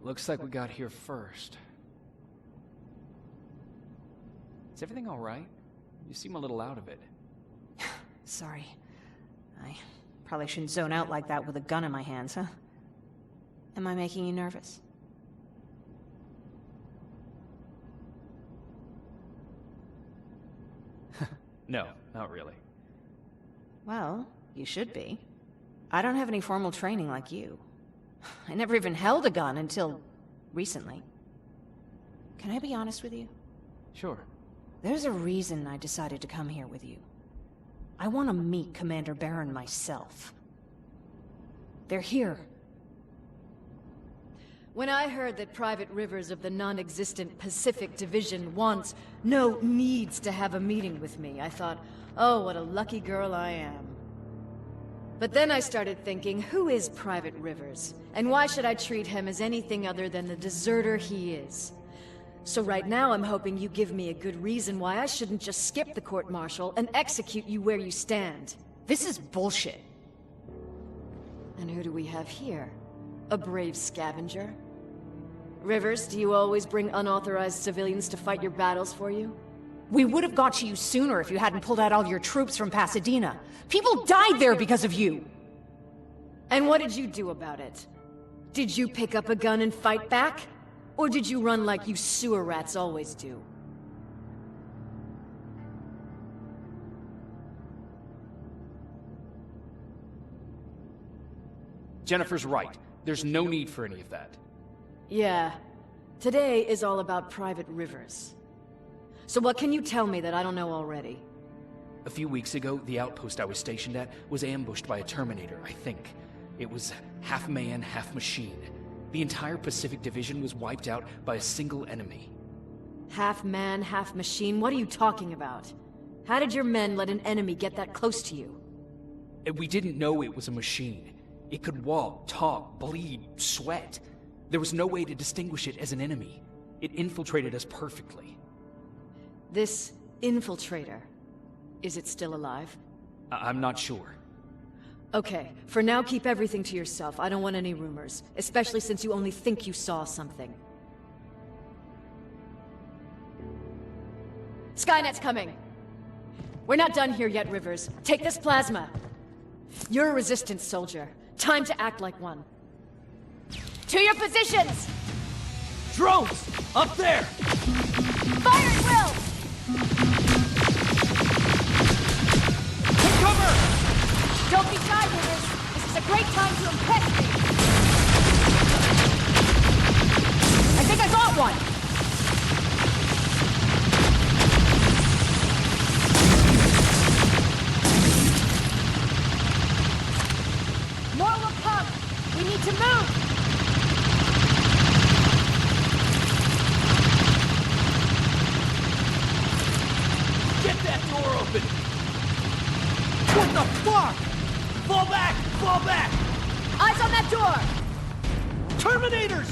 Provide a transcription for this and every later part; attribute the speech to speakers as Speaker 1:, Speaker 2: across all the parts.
Speaker 1: Looks like we got here first. Is everything all right? You seem a little out of it.
Speaker 2: Sorry. I probably shouldn't zone out like that with a gun in my hands, huh? Am I making you nervous?
Speaker 1: No, not really.
Speaker 2: Well, you should be. I don't have any formal training like you. I never even held a gun until recently. Can I be honest with you?
Speaker 1: Sure.
Speaker 2: There's a reason I decided to come here with you. I want to meet Commander Baron myself. They're here.
Speaker 3: When I heard that Private Rivers of the non-existent Pacific Division needs to have a meeting with me, I thought, oh, what a lucky girl I am. But then I started thinking, who is Private Rivers? And why should I treat him as anything other than the deserter he is? So right now I'm hoping you give me a good reason why I shouldn't just skip the court-martial and execute you where you stand.
Speaker 2: This is bullshit.
Speaker 3: And who do we have here? A brave scavenger? Rivers, do you always bring unauthorized civilians to fight your battles for you?
Speaker 2: We would have got to you sooner if you hadn't pulled out all your troops from Pasadena. People died there because of you!
Speaker 3: And what did you do about it? Did you pick up a gun and fight back? Or did you run like you sewer rats always do?
Speaker 1: Jennifer's right. There's no need for any of that.
Speaker 3: Yeah. Today is all about Private Rivers. So what can you tell me that I don't know already?
Speaker 1: A few weeks ago, the outpost I was stationed at was ambushed by a Terminator, I think. It was half man, half machine. The entire Pacific Division was wiped out by a single enemy.
Speaker 3: Half man, half machine? What are you talking about? How did your men let an enemy get that close to you?
Speaker 1: We didn't know it was a machine. It could walk, talk, bleed, sweat. There was no way to distinguish it as an enemy. It infiltrated us perfectly.
Speaker 3: This infiltrator, is it still alive?
Speaker 1: I'm not sure.
Speaker 3: Okay, for now keep everything to yourself. I don't want any rumors, especially since you only think you saw something. Skynet's coming! We're not done here yet, Rivers. Take this plasma. You're a resistance soldier. Time to act like one. To your positions!
Speaker 1: Drones! Up there!
Speaker 3: Fire at will!
Speaker 1: Take cover!
Speaker 3: Don't be shy, Rivers. This is a great time to impress me.
Speaker 2: I think I got one!
Speaker 3: More will come! We need to move!
Speaker 1: Get that door open! What the fuck?! Fall back! Fall back!
Speaker 3: Eyes on that door!
Speaker 1: Terminators!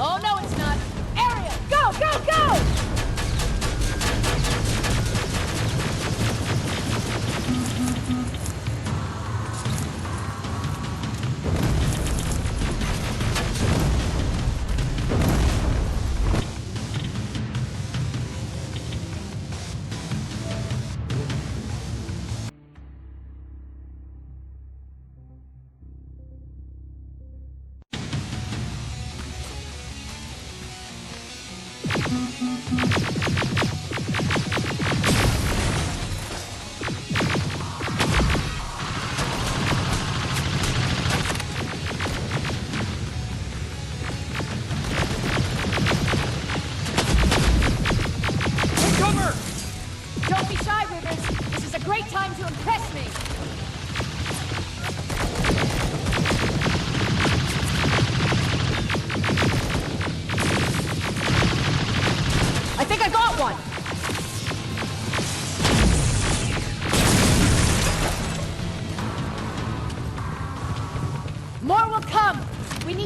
Speaker 3: Oh, no, it's not. Area, go, go, go! Don't be shy, Rivers. This is a great time to impress me.
Speaker 2: I think I got one!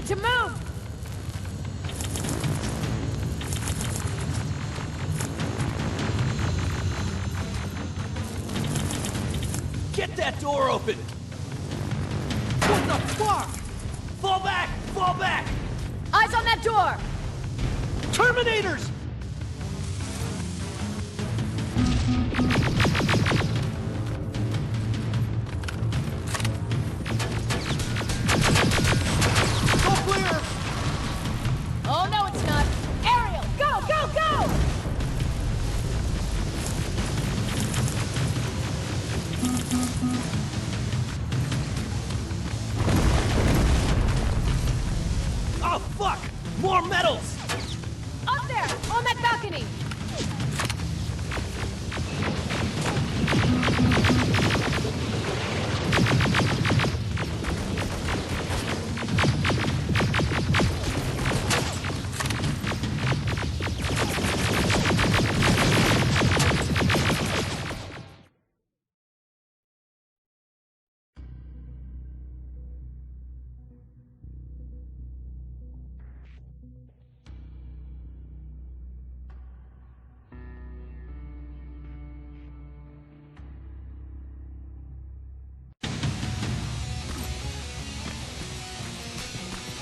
Speaker 3: need to move!
Speaker 4: Get that door open! What the fuck? Fall back! Fall back!
Speaker 3: Eyes on that door!
Speaker 4: Terminators! Go clear!
Speaker 3: Oh, no, it's not. Ariel, go, go, go!
Speaker 4: Oh, fuck! More metals!
Speaker 3: Up there, on that balcony!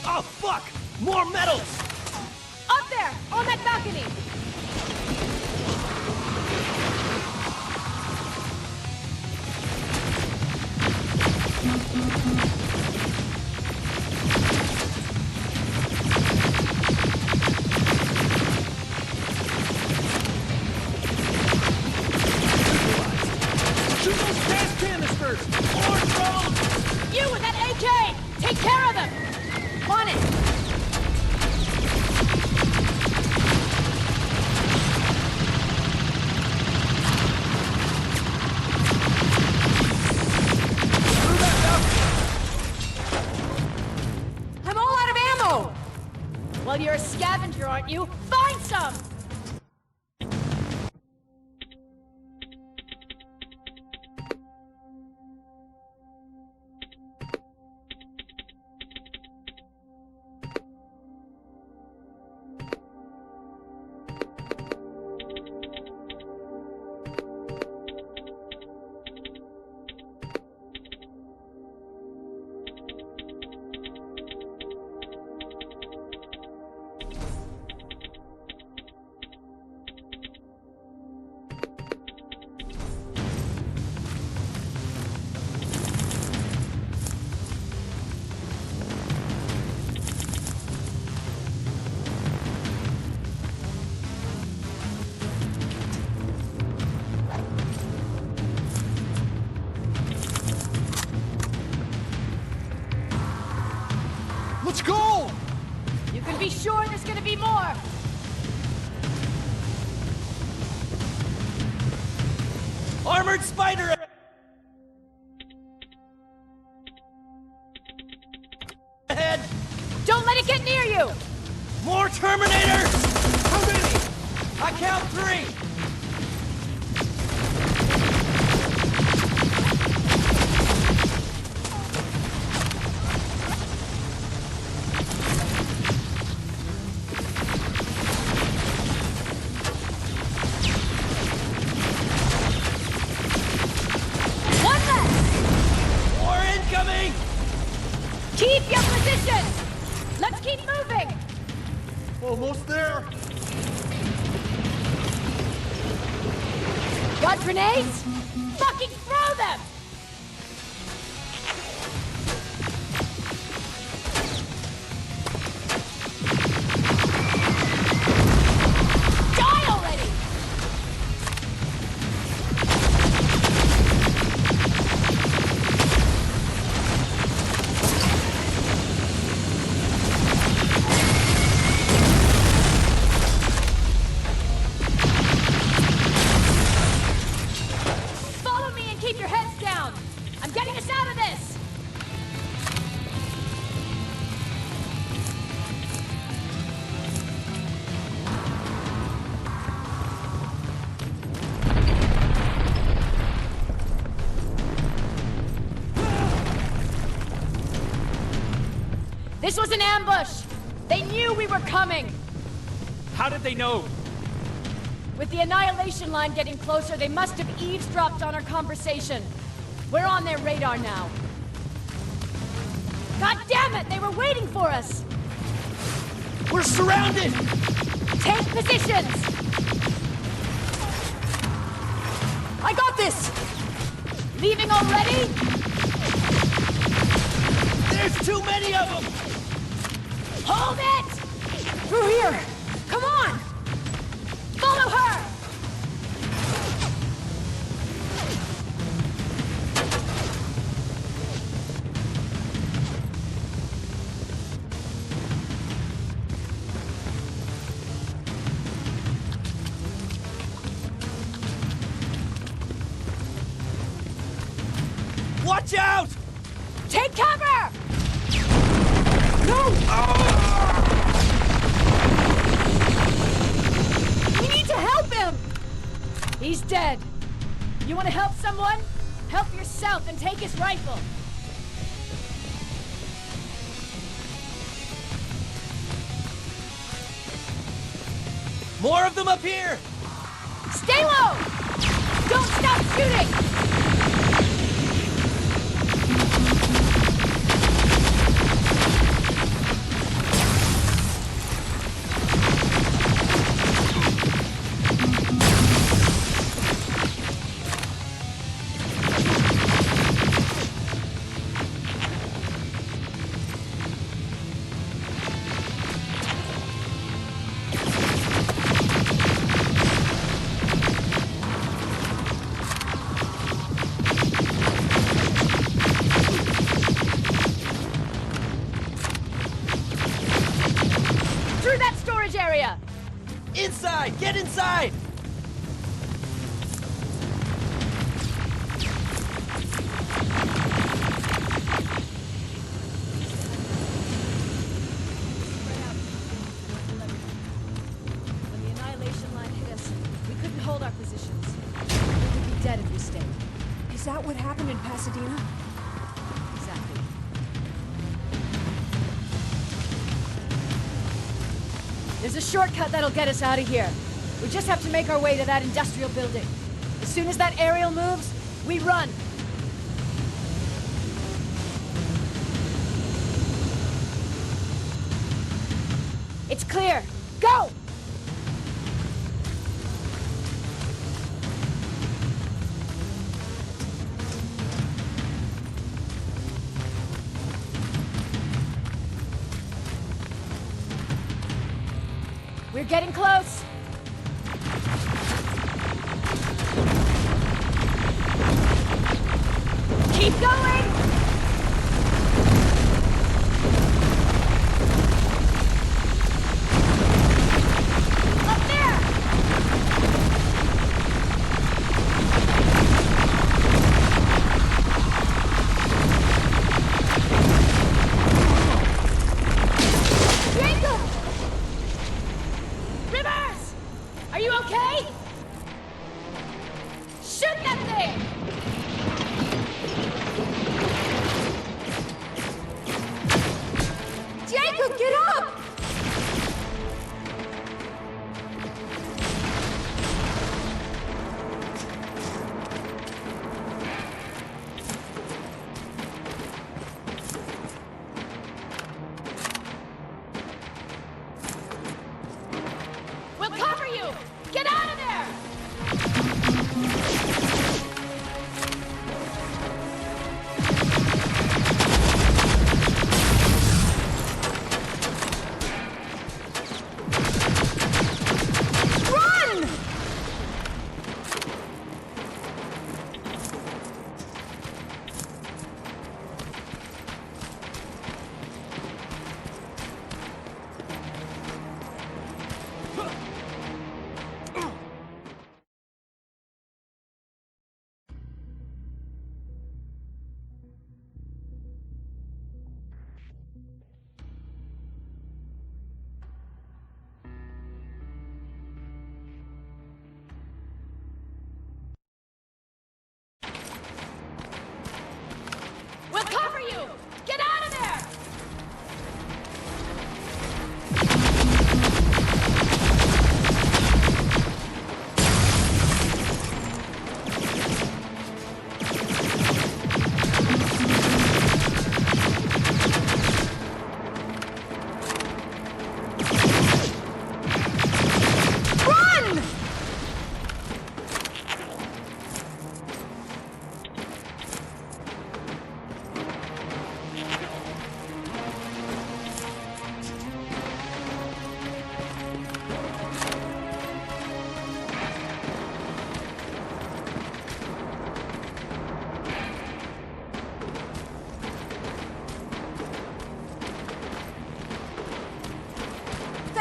Speaker 4: Oh, fuck! More metals!
Speaker 3: Up there, on that balcony!
Speaker 4: Shoot those gas canisters! Or drones!
Speaker 3: You with that AK! Take care of them! On it! I'm all out of ammo! Well, you're a scavenger, aren't you? Find some!
Speaker 4: Let's go!
Speaker 3: You can be sure there's gonna be more!
Speaker 4: Armored spider! Ahead!
Speaker 3: Don't let it get near you!
Speaker 4: More Terminators! How many? I count 3!
Speaker 3: One left!
Speaker 4: More incoming!
Speaker 3: Keep your position! Let's keep moving!
Speaker 4: Almost there!
Speaker 3: Got grenades? Fucking throw them! Die already! Follow me and keep your heads down! I'm getting us out of this! This was an ambush! They knew we were coming!
Speaker 1: How did they know?
Speaker 3: With the Annihilation line getting closer, they must have eavesdropped on our conversation. We're on their radar now. God damn it! They were waiting for us!
Speaker 4: We're surrounded!
Speaker 3: Take positions! I got this! Leaving already?
Speaker 4: There's too many of them!
Speaker 3: Hold it! Through here! Come on! Follow her!
Speaker 4: Watch out!
Speaker 3: Take cover! No! We need to help him! He's dead. You want to help someone? Help yourself and take his rifle.
Speaker 4: More of them up here!
Speaker 3: Stay low! Don't stop shooting! Through that storage area!
Speaker 4: Inside! Get inside!
Speaker 3: When the Annihilation line hit us, we couldn't hold our positions. We would be dead if we stayed.
Speaker 2: Is that what happened in Pasadena?
Speaker 3: Exactly. There's a shortcut that'll get us out of here. We just have to make our way to that industrial building. As soon as that aerial moves, we run. It's clear. Go! We're getting close. Keep going! Up there! Jacob! Rivers! Are you okay? Shoot that thing!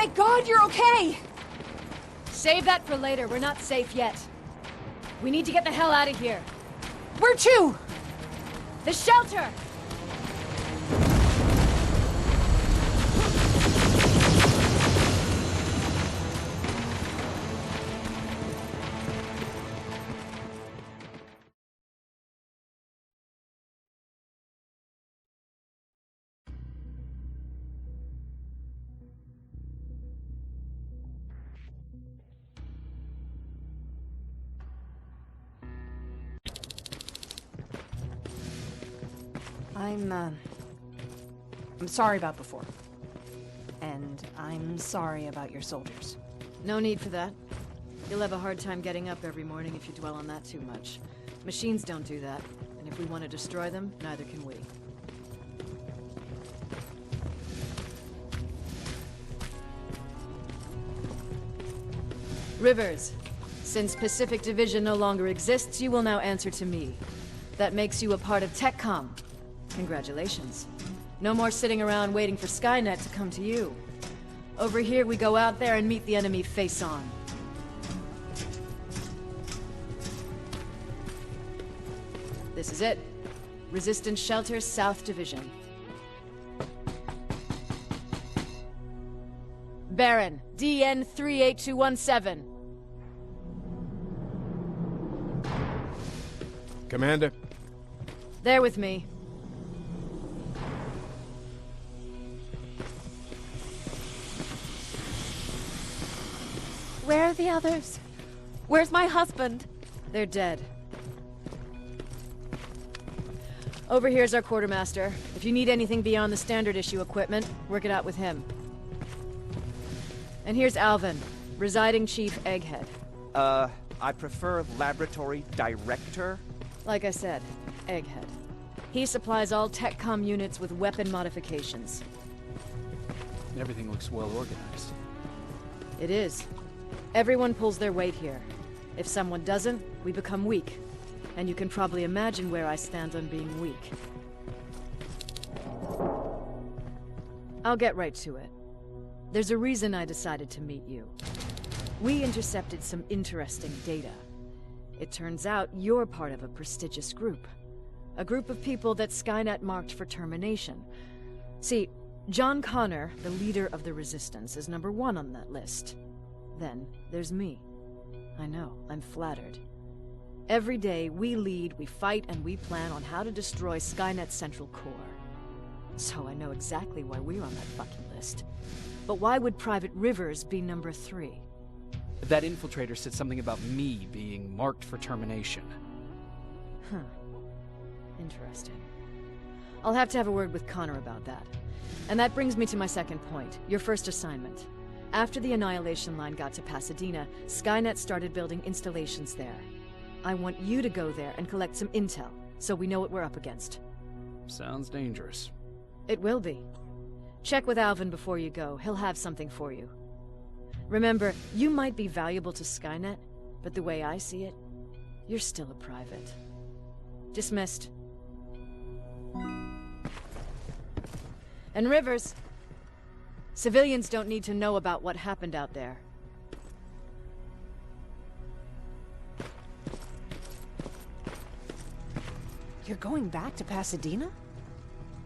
Speaker 2: thank God you're okay!
Speaker 3: Save that for later. We're not safe yet. We need to get the hell out of here.
Speaker 2: Where to?
Speaker 3: The shelter!
Speaker 2: I'm sorry about before. And I'm sorry about your soldiers.
Speaker 3: No need for that. You'll have a hard time getting up every morning if you dwell on that too much. Machines don't do that, and if we want to destroy them, neither can we. Rivers, since Pacific Division no longer exists, you will now answer to me. That makes you a part of TechCom. Congratulations. No more sitting around waiting for Skynet to come to you. Over here, we go out there and meet the enemy face on. This is it. Resistance Shelter, South Division. Baron, DN 38217.
Speaker 5: Commander?
Speaker 3: There with me.
Speaker 6: Where are the others? Where's my husband?
Speaker 3: They're dead. Over here's our quartermaster. If you need anything beyond the standard issue equipment, work it out with him. And here's Alvin, residing chief Egghead.
Speaker 7: I prefer laboratory director.
Speaker 3: Like I said, Egghead. He supplies all TechCom units with weapon modifications.
Speaker 1: Everything looks well organized.
Speaker 3: It is. Everyone pulls their weight here. If someone doesn't, we become weak. And you can probably imagine where I stand on being weak. I'll get right to it. There's a reason I decided to meet you. We intercepted some interesting data. It turns out you're part of a prestigious group. A group of people that Skynet marked for termination. See, John Connor, the leader of the Resistance, is #1 on that list. Then there's me. I know, I'm flattered. Every day, we lead, we fight, and we plan on how to destroy Skynet's central core. So I know exactly why we're on that fucking list. But why would Private Rivers be #3?
Speaker 1: That infiltrator said something about me being marked for termination.
Speaker 3: Huh. Interesting. I'll have to have a word with Connor about that. And that brings me to my second point, your first assignment. After the Annihilation Line got to Pasadena, Skynet started building installations there. I want you to go there and collect some intel, so we know what we're up against.
Speaker 1: Sounds dangerous.
Speaker 3: It will be. Check with Alvin before you go. He'll have something for you. Remember, you might be valuable to Skynet, but the way I see it, you're still a private. Dismissed. And Rivers, civilians don't need to know about what happened out there.
Speaker 2: You're going back to Pasadena?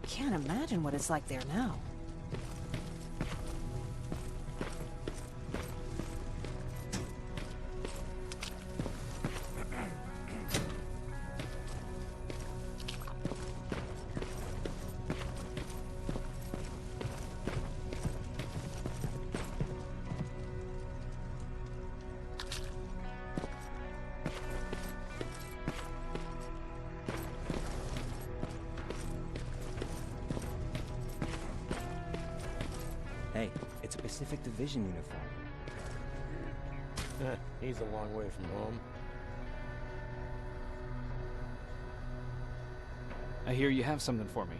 Speaker 2: Can't imagine what it's like there now.
Speaker 7: Hey, it's a Pacific Division uniform.
Speaker 5: He's a long way from home.
Speaker 1: I hear you have something for me.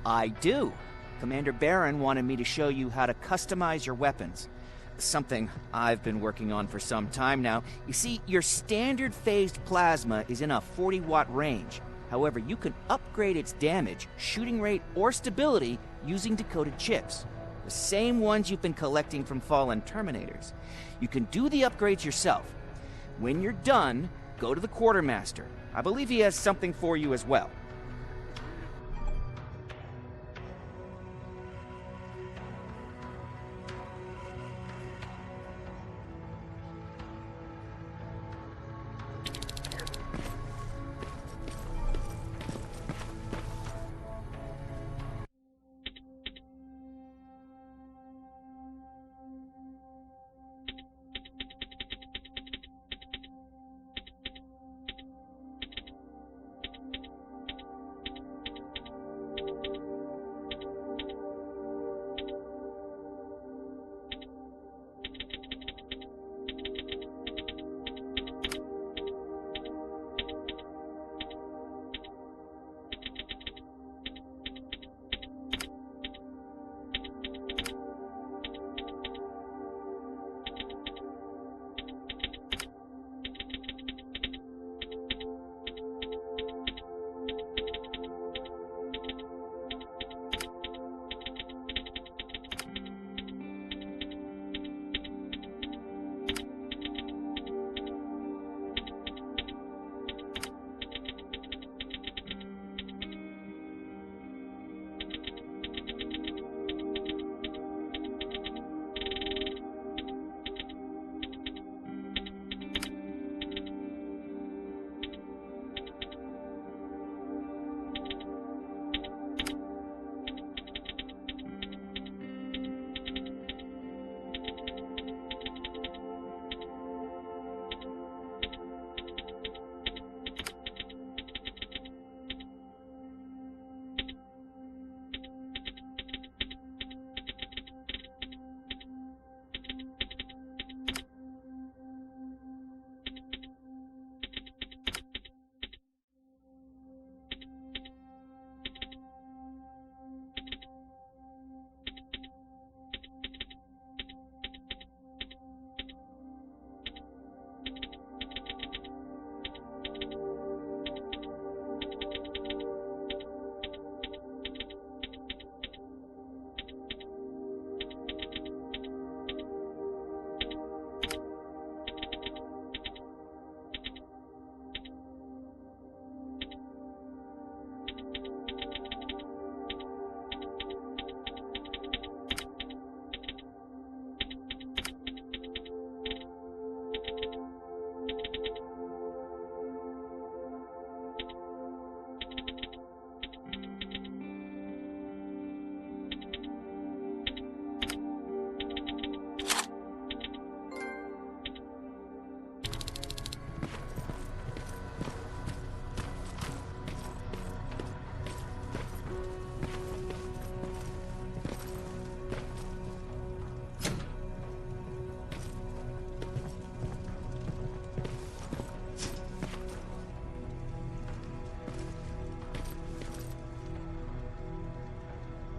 Speaker 7: I do. Commander Baron wanted me to show you how to customize your weapons. Something I've been working on for some time now. You see, your standard phased plasma is in a 40-watt range. However, you can upgrade its damage, shooting rate, or stability using decoded chips. The same ones you've been collecting from fallen Terminators. You can do the upgrades yourself. When you're done, go to the Quartermaster. I believe he has something for you as well.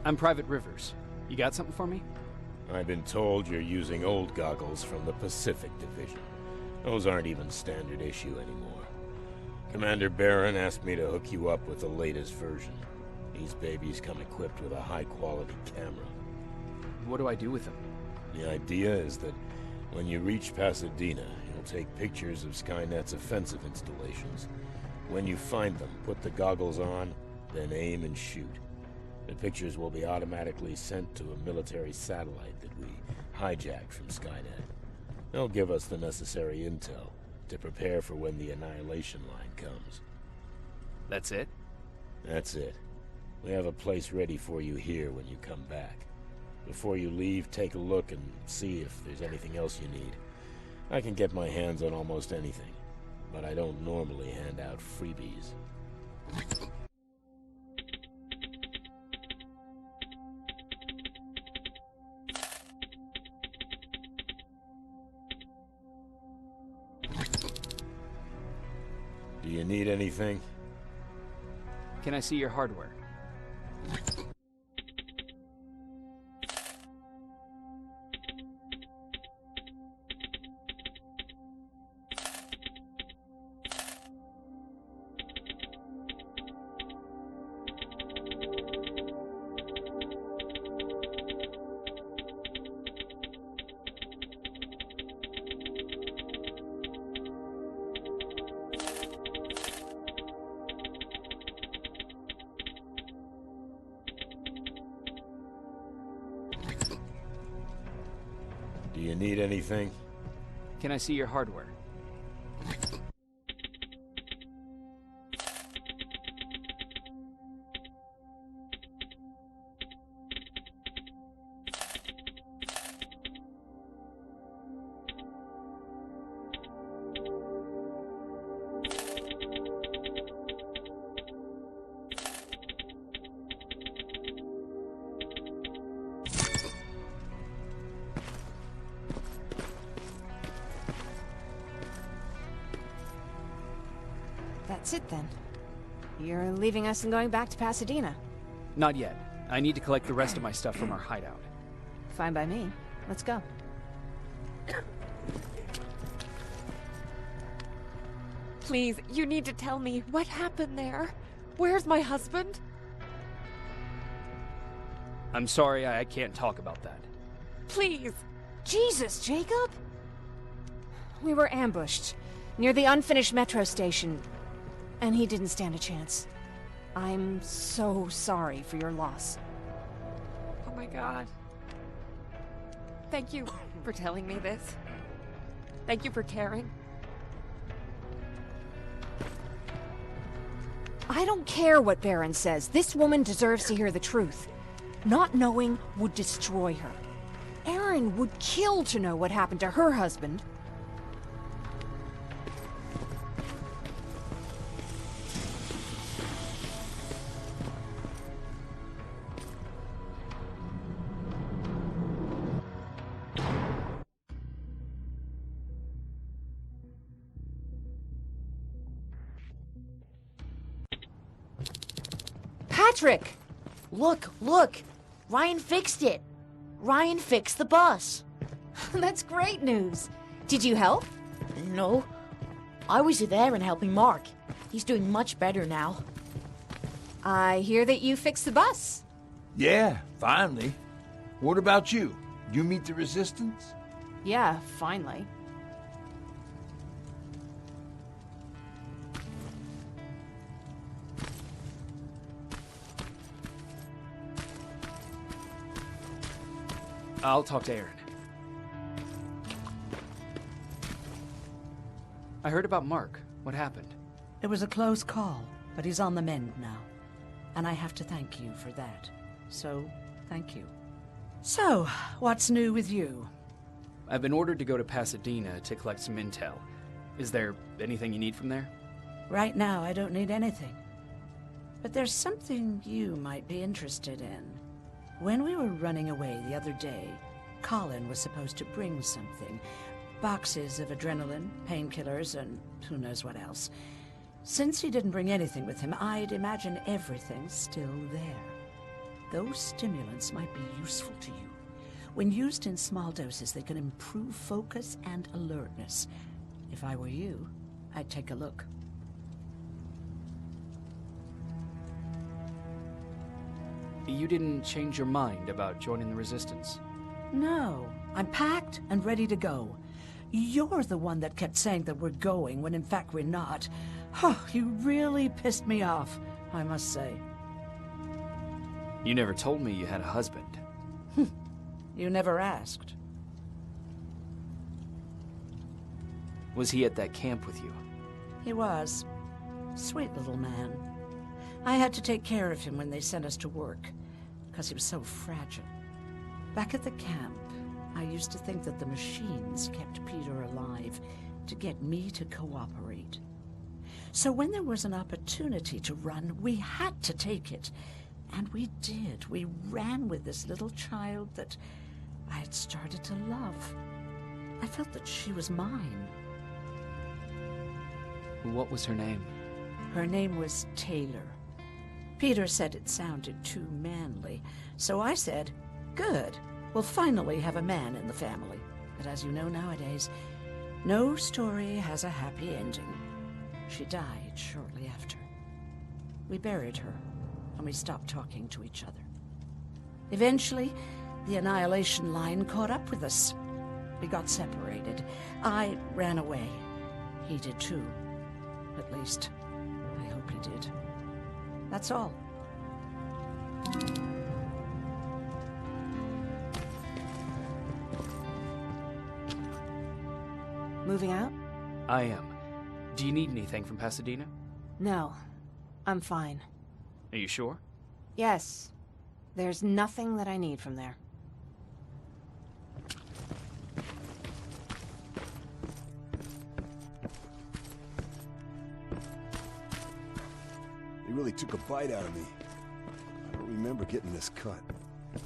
Speaker 1: I'm Private Rivers. You got something for me?
Speaker 5: I've been told you're using old goggles from the Pacific Division. Those aren't even standard issue anymore. Commander Barron asked me to hook you up with the latest version. These babies come equipped with a high-quality camera.
Speaker 1: What do I do with them?
Speaker 5: The idea is that when you reach Pasadena, you'll take pictures of Skynet's offensive installations. When you find them, put the goggles on, then aim and shoot. The pictures will be automatically sent to a military satellite that we hijacked from Skynet. They'll give us the necessary intel to prepare for when the annihilation line comes.
Speaker 1: That's it?
Speaker 5: That's it. We have a place ready for you here when you come back. Before you leave, take a look and see if there's anything else you need. I can get my hands on almost anything, but I don't normally hand out freebies. Do you need anything?
Speaker 1: Can I see your hardware?
Speaker 5: you need anything?
Speaker 1: Can I see your hardware?
Speaker 2: That's it then. You're leaving us and going back to Pasadena.
Speaker 1: Not yet. I need to collect the rest of my stuff from our hideout.
Speaker 2: Fine by me. Let's go.
Speaker 6: Please, you need to tell me what happened there. Where's my husband?
Speaker 1: I'm sorry, I can't talk about that.
Speaker 6: Please.
Speaker 2: Jesus, Jacob! We were ambushed near the unfinished metro station, and he didn't stand a chance. I'm so sorry for your loss.
Speaker 6: Oh my god. Thank you for telling me this. Thank you for caring.
Speaker 2: I don't care what Baron says. This woman deserves to hear the truth. Not knowing would destroy her. Erin would kill to know what happened to her husband. Patrick!
Speaker 8: Look, look! Ryan fixed it! Ryan fixed the bus!
Speaker 2: That's great news. Did you help?
Speaker 8: No. I was there and helping Mark. He's doing much better now.
Speaker 2: I hear that you fixed the bus.
Speaker 9: Yeah, finally. What about you? You meet the resistance?
Speaker 2: Yeah, finally.
Speaker 1: I'll talk to Erin. I heard about Mark. What happened?
Speaker 10: It was a close call, but he's on the mend now. And I have to thank you for that. So, thank you. So, what's new with you?
Speaker 1: I've been ordered to go to Pasadena to collect some intel. Is there anything you need from there?
Speaker 10: Right now, I don't need anything. But there's something you might be interested in. When we were running away the other day, Colin was supposed to bring something. Boxes of adrenaline, painkillers, and who knows what else. Since he didn't bring anything with him, I'd imagine everything's still there. Those stimulants might be useful to you. When used in small doses, they can improve focus and alertness. If I were you, I'd take a look.
Speaker 1: You didn't change your mind about joining the Resistance?
Speaker 10: No, I'm packed and ready to go. You're the one that kept saying that we're going when in fact we're not. Oh, you really pissed me off, I must say.
Speaker 1: You never told me you had a husband.
Speaker 10: You never asked.
Speaker 1: Was he at that camp with you?
Speaker 10: He was. Sweet little man. I had to take care of him when they sent us to work, because he was so fragile. Back at the camp, I used to think that the machines kept Peter alive to get me to cooperate. So when there was an opportunity to run, we had to take it. And we did. We ran with this little child that I had started to love. I felt that she was mine.
Speaker 1: What was her name?
Speaker 10: Her name was Taylor. Peter said it sounded too manly, so I said, good, we'll finally have a man in the family. But as you know nowadays, no story has a happy ending. She died shortly after. We buried her, and we stopped talking to each other. Eventually, the Annihilation Line caught up with us. We got separated. I ran away. He did too. At least, I hope he did. That's all.
Speaker 2: moving out?
Speaker 1: I am. Do you need anything from Pasadena?
Speaker 2: No. I'm fine.
Speaker 1: Are you sure?
Speaker 2: Yes. There's nothing that I need from there.
Speaker 11: They really took a bite out of me. I don't remember getting this cut.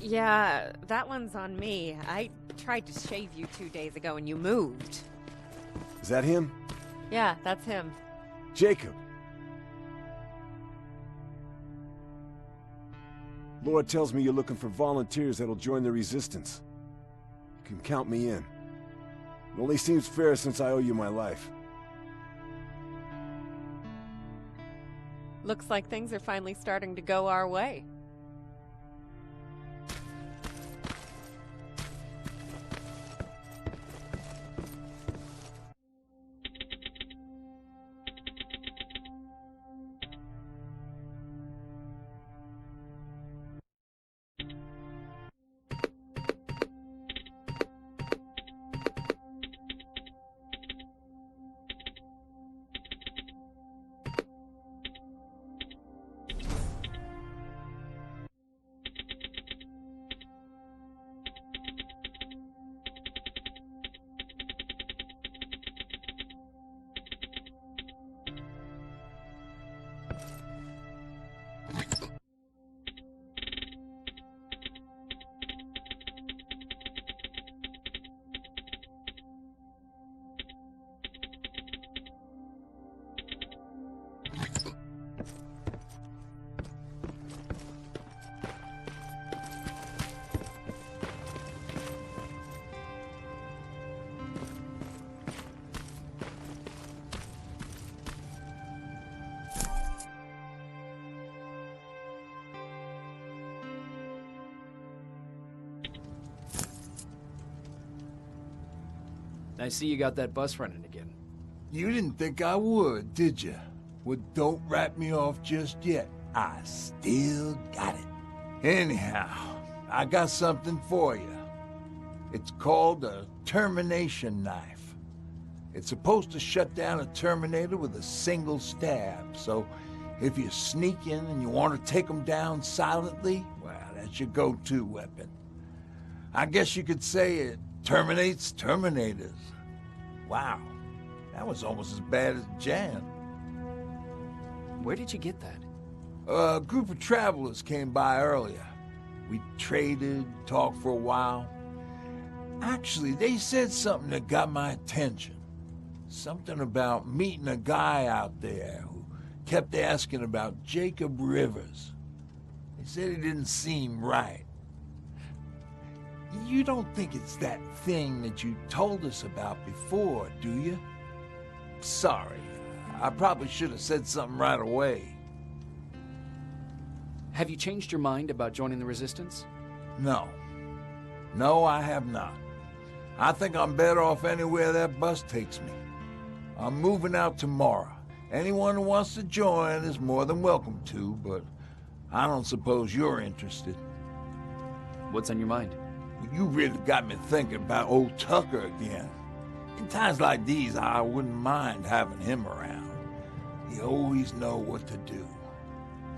Speaker 6: Yeah, that one's on me. I tried to shave you 2 days ago and you moved.
Speaker 11: Is that him?
Speaker 6: Yeah, that's him.
Speaker 11: Jacob! Lord tells me you're looking for volunteers that'll join the Resistance. You can count me in. It only seems fair since I owe you my life.
Speaker 6: Looks like things are finally starting to go our way.
Speaker 1: I see you got that bus running again.
Speaker 9: You didn't think I would, did you? Well, don't wrap me off just yet. I still got it. Anyhow, I got something for you. It's called a termination knife. It's supposed to shut down a Terminator with a single stab, so if you sneak in and you want to take them down silently, well, that's your go-to weapon. I guess you could say it terminates Terminators. Wow, that was almost as bad as Jan.
Speaker 1: Where did you get that?
Speaker 9: A group of travelers came by earlier. We traded, talked for a while. Actually, they said something that got my attention. Something about meeting a guy out there who kept asking about Jacob Rivers. They said he didn't seem right. You don't think it's that thing that you told us about before, do you? Sorry, I probably should have said something right away.
Speaker 1: Have you changed your mind about joining the Resistance?
Speaker 9: No. No, I have not. I think I'm better off anywhere that bus takes me. I'm moving out tomorrow. Anyone who wants to join is more than welcome to, but I don't suppose you're interested.
Speaker 1: What's on your mind?
Speaker 9: You really got me thinking about old Tucker again. In times like these, I wouldn't mind having him around. He always know what to do.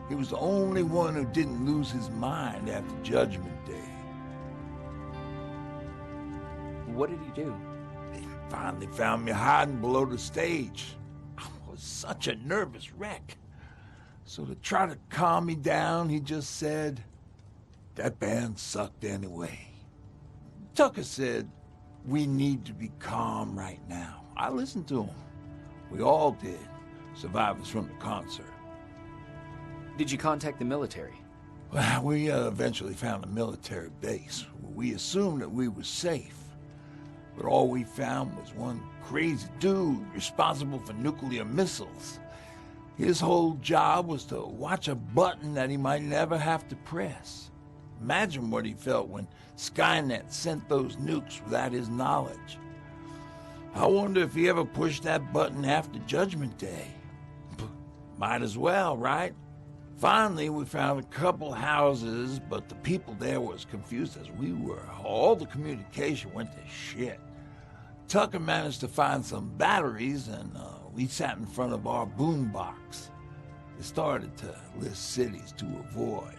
Speaker 9: He was the only one who didn't lose his mind after Judgment Day.
Speaker 1: What did he do?
Speaker 9: He finally found me hiding below the stage. I was such a nervous wreck. So to try to calm me down, he just said, "That band sucked anyway." Tucker said, "We need to be calm right now." I listened to him. We all did, survivors from the concert.
Speaker 1: Did you contact the military?
Speaker 9: Well, we eventually found a military base. We assumed that we were safe. But all we found was one crazy dude responsible for nuclear missiles. His whole job was to watch a button that he might never have to press. Imagine what he felt when Skynet sent those nukes without his knowledge. I wonder if he ever pushed that button after Judgment Day. Might as well, right? Finally, we found a couple houses, but the people there were as confused as we were. All the communication went to shit. Tucker managed to find some batteries, and we sat in front of our boombox. It started to list cities to avoid.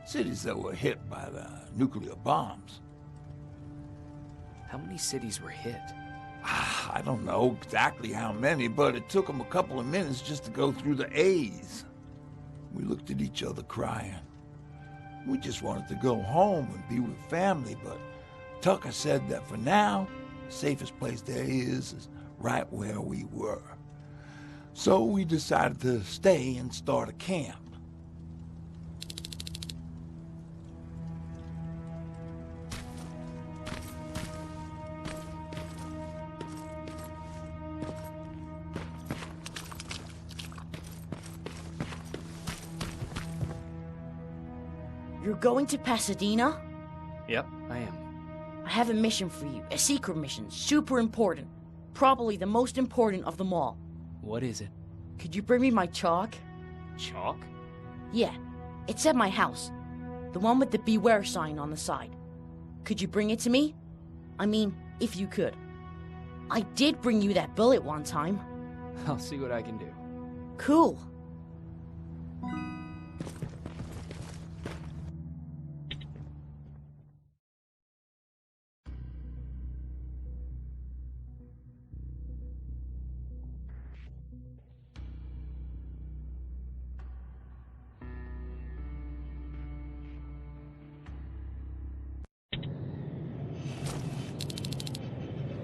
Speaker 9: Cities that were hit by the nuclear bombs.
Speaker 1: How many cities were hit?
Speaker 9: I don't know exactly how many, but it took them a couple of minutes just to go through the A's. We looked at each other crying. We just wanted to go home and be with family, but Tucker said that for now, the safest place there is right where we were. So we decided to stay and start a camp.
Speaker 8: You're going to Pasadena?
Speaker 1: Yep, I am.
Speaker 8: I have a mission for you. A secret mission. Super important. Probably the most important of them all.
Speaker 1: What is it?
Speaker 8: Could you bring me my chalk?
Speaker 1: Chalk?
Speaker 8: Yeah. It's at my house. The one with the beware sign on the side. Could you bring it to me? I mean, if you could. I did bring you that bullet one time.
Speaker 1: I'll see what I can do.
Speaker 8: Cool.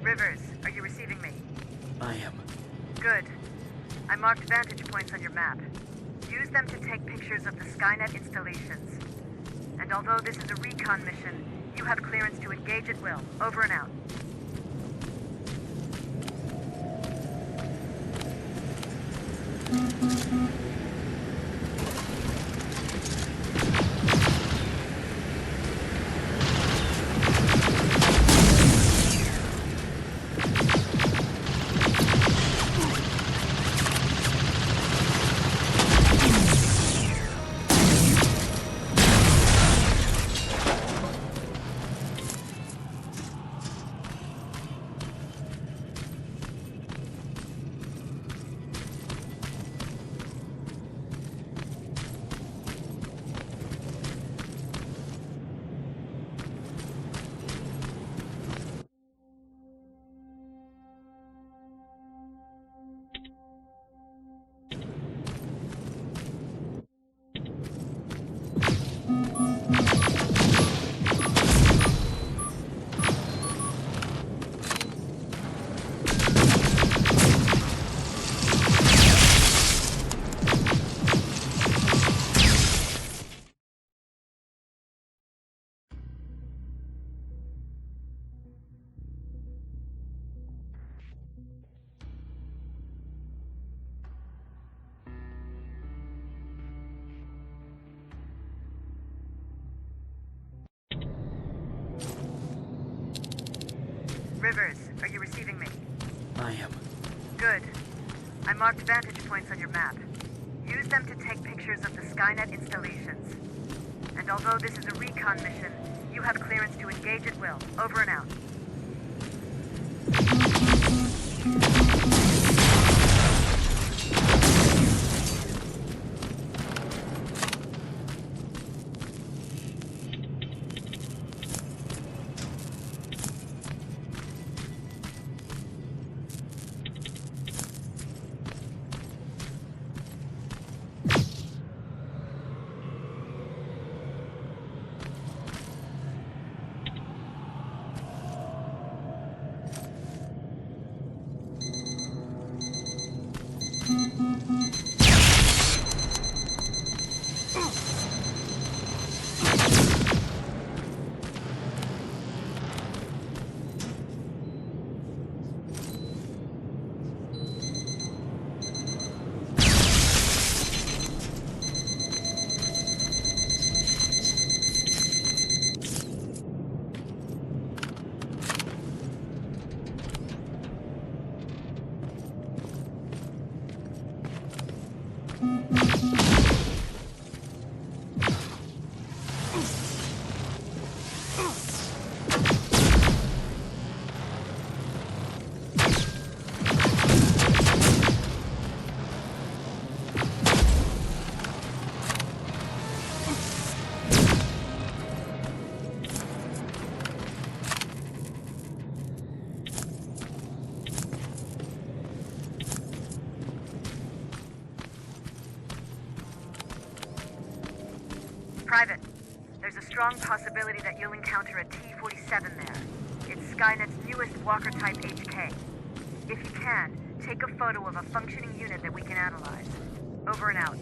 Speaker 12: Rivers, are you receiving me?
Speaker 1: I am.
Speaker 12: Good. I marked vantage points on your map. Use them to take pictures of the Skynet installations. And although this is a recon mission, you have clearance to engage at will. Over and out. Rivers, are you receiving me?
Speaker 1: I am.
Speaker 12: Good. I marked vantage points on your map. Use them to take pictures of the Skynet installations. And although this is a recon mission, you have clearance to engage at will. Over and out. Private, there's a strong possibility that you'll encounter a T-47 there. It's Skynet's newest Walker-type HK. If you can, take a photo of a functioning unit that we can analyze. Over and out.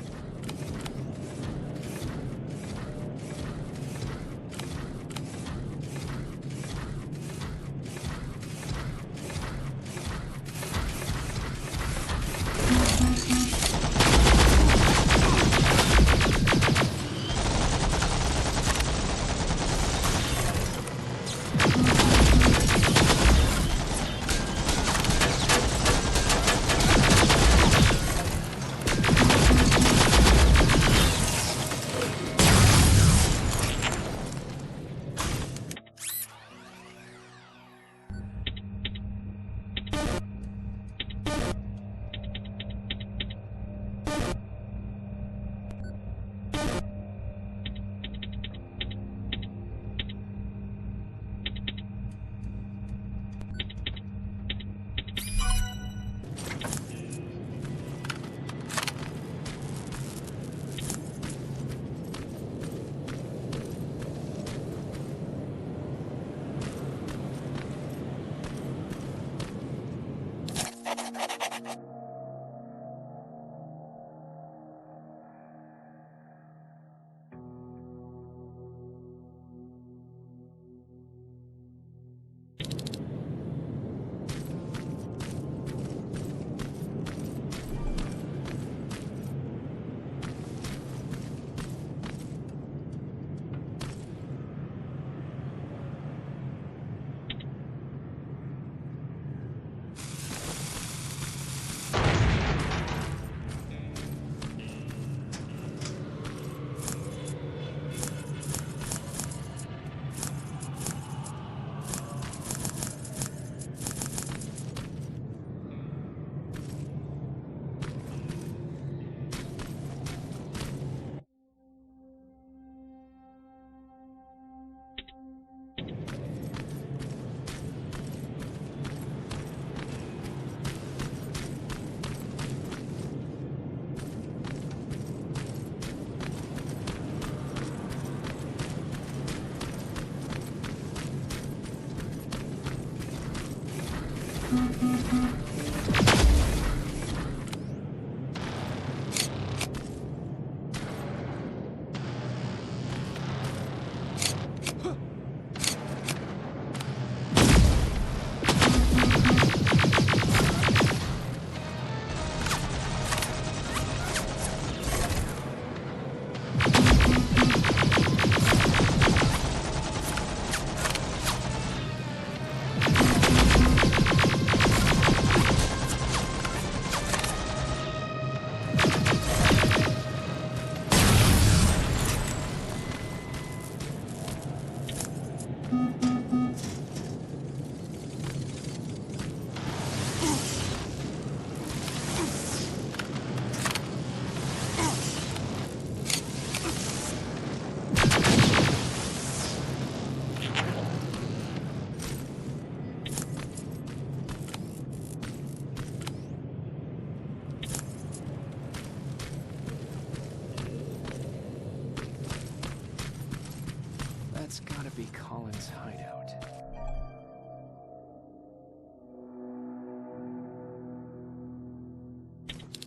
Speaker 1: That's gotta be Colin's hideout.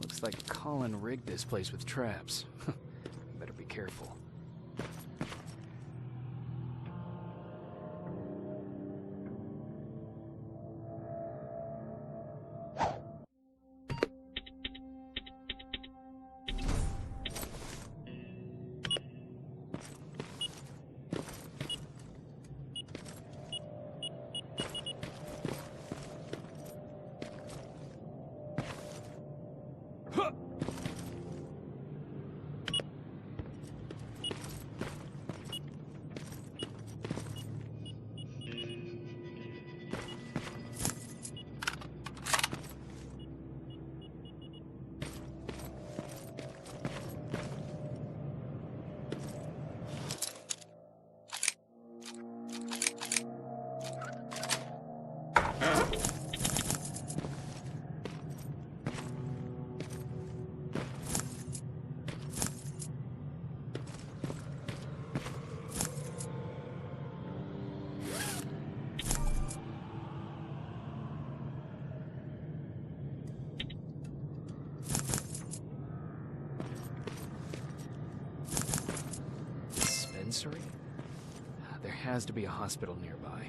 Speaker 1: Looks like Colin rigged this place with traps. Better be careful. dispensary? There has to be a hospital nearby.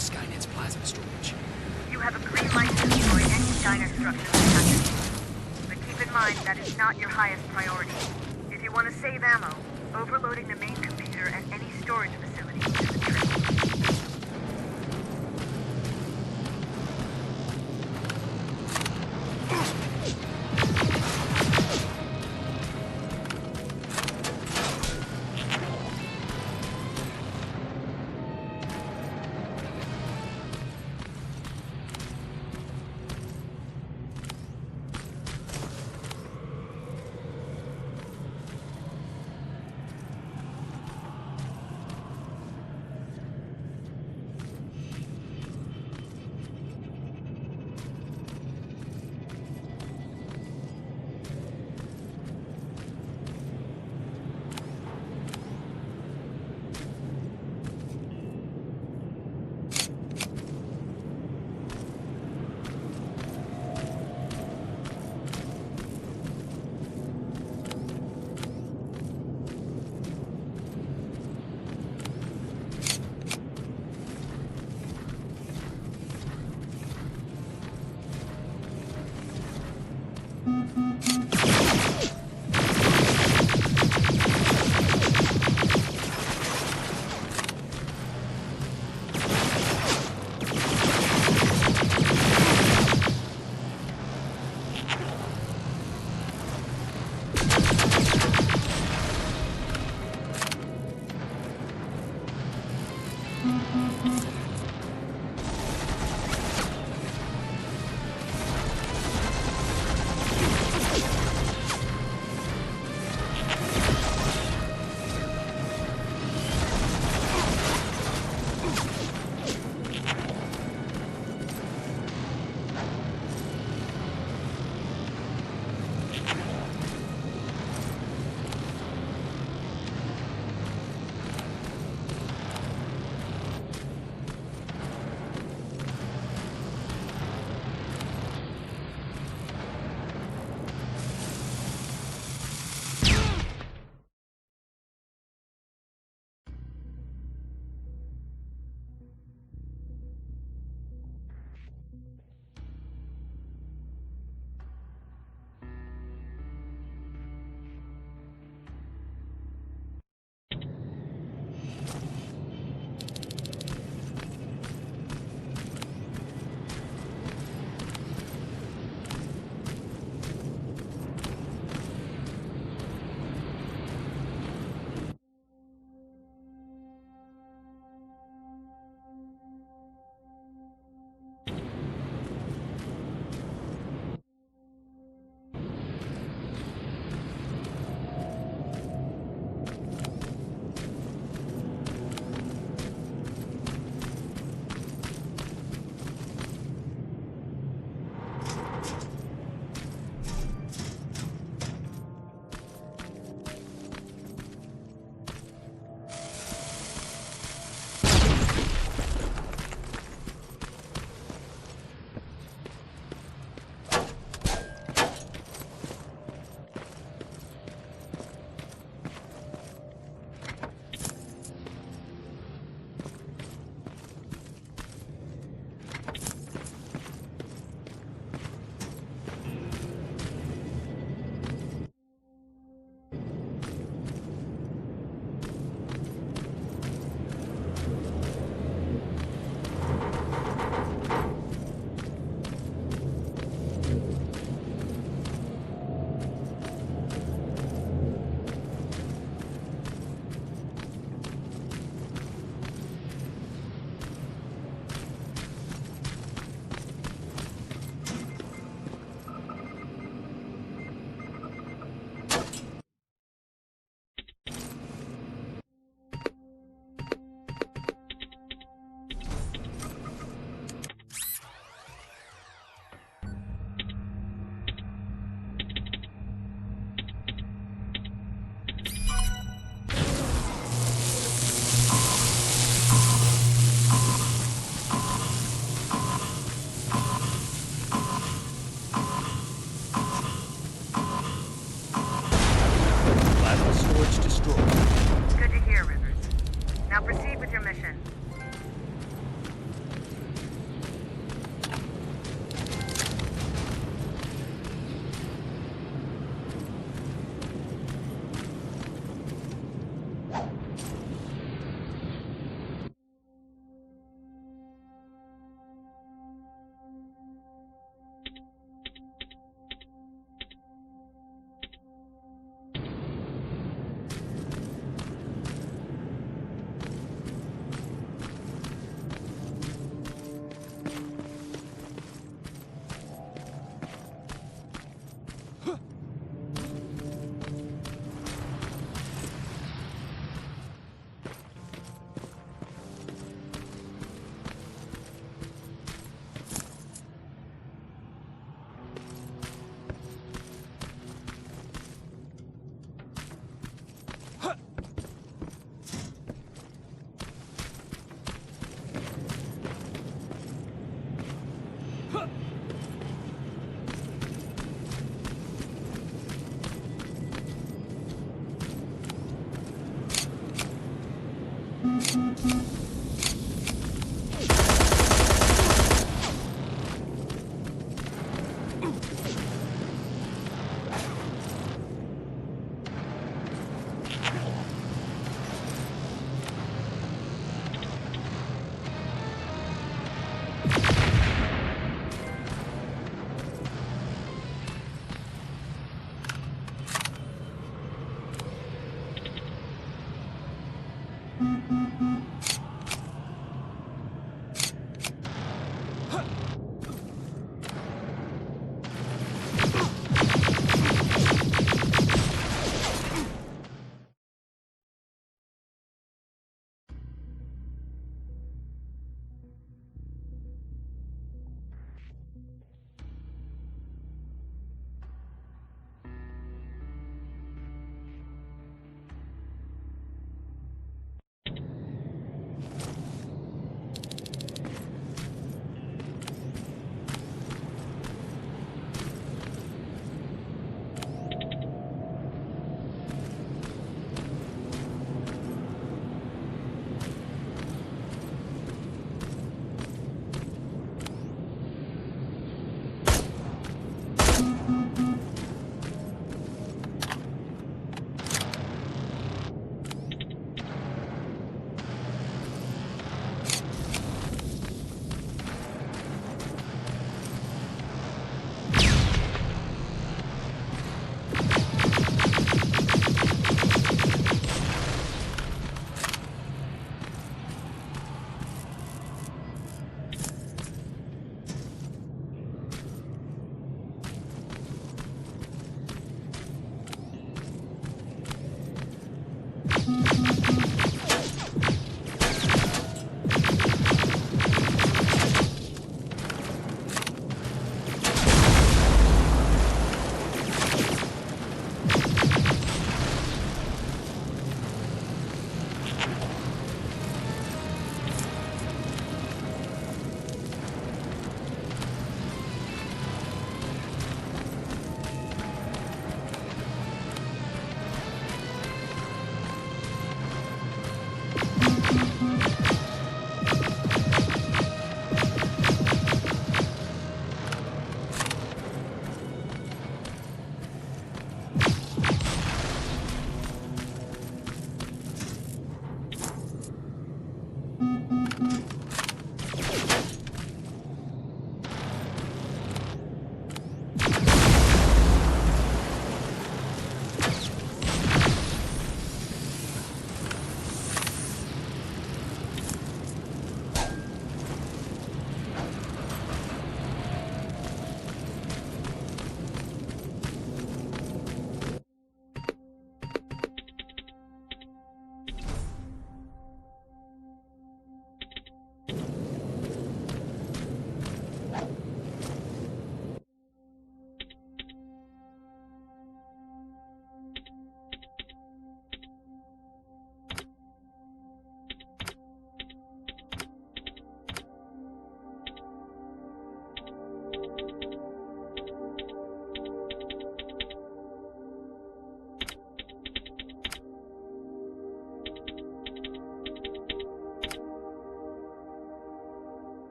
Speaker 1: Skynet's plasma storage.
Speaker 12: You have a green light to destroy any Steiner structures in country. But keep in mind that is not your highest priority. If you want to save ammo, overloading the main computer and any storage facility is a trick.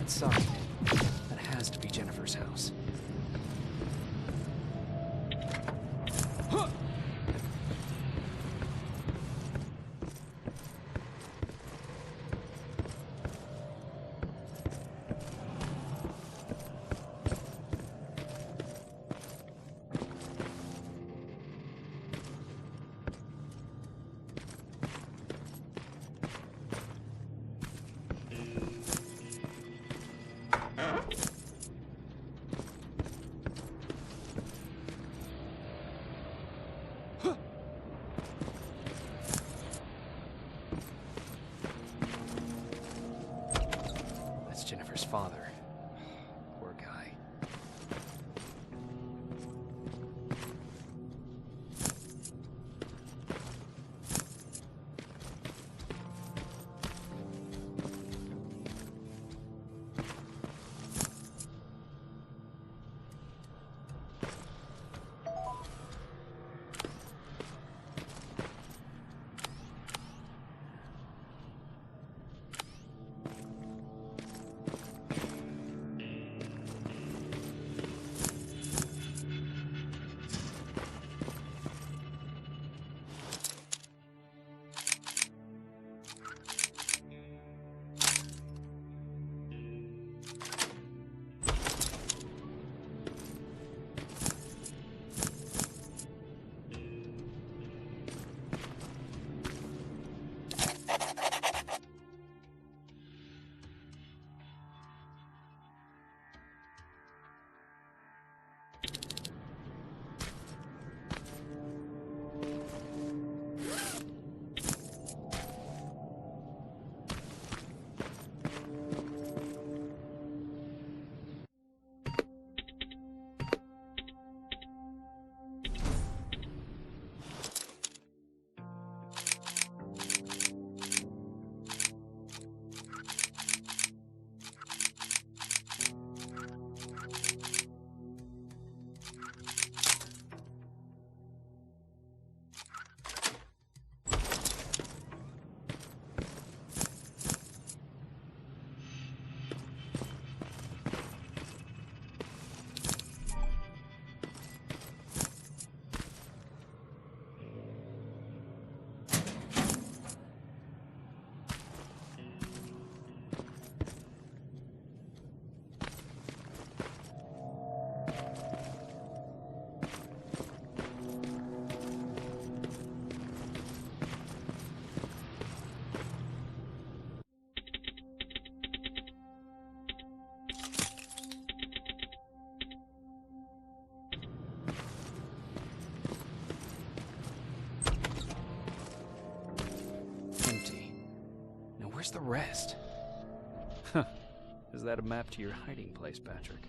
Speaker 1: Outside. That has to be Jennifer's house. Jennifer's father. Poor guy. where's the rest? Huh. Is that a map to your hiding place, Patrick?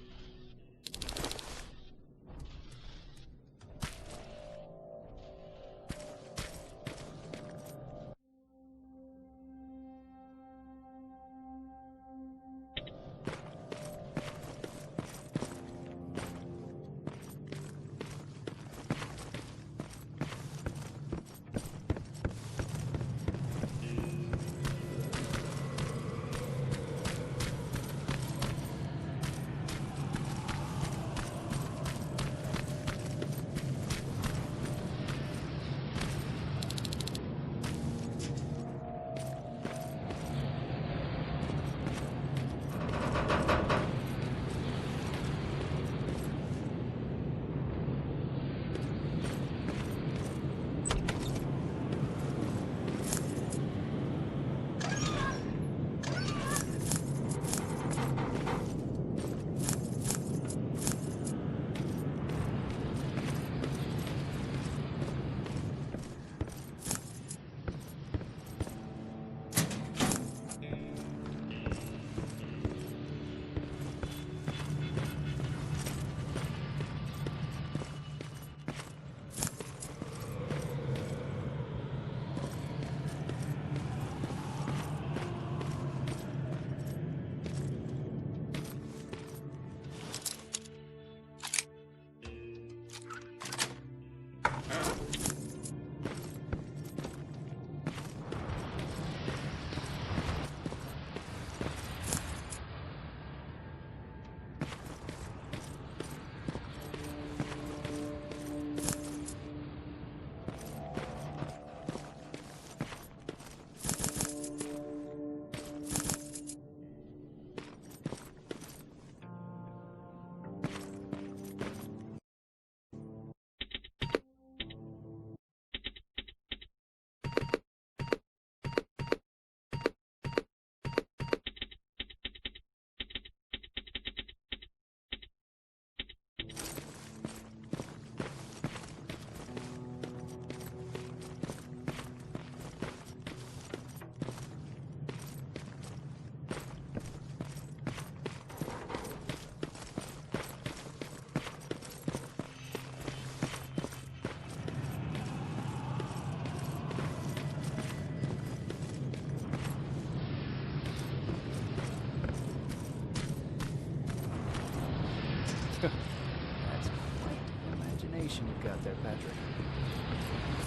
Speaker 1: That's quite the imagination you've got there, Patrick.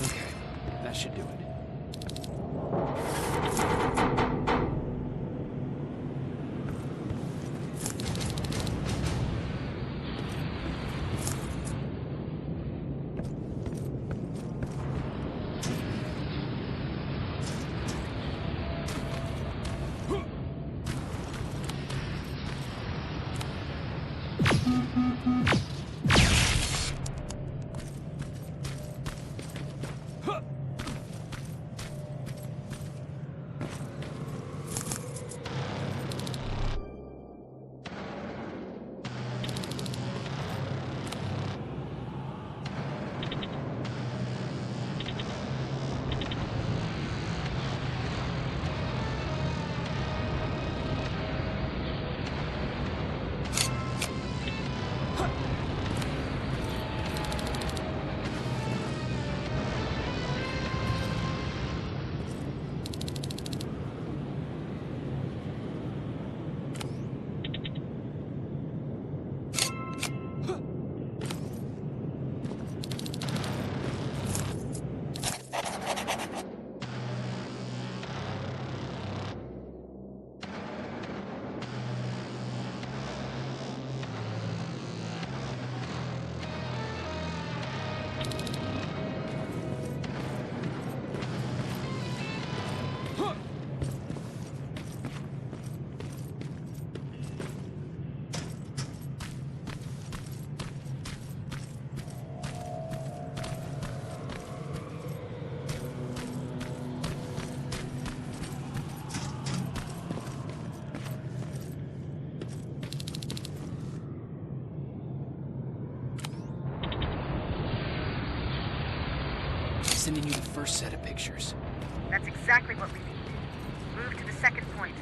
Speaker 1: Okay, that should do it. Sending you the first set of pictures.
Speaker 12: That's exactly what we need. Move to the second point.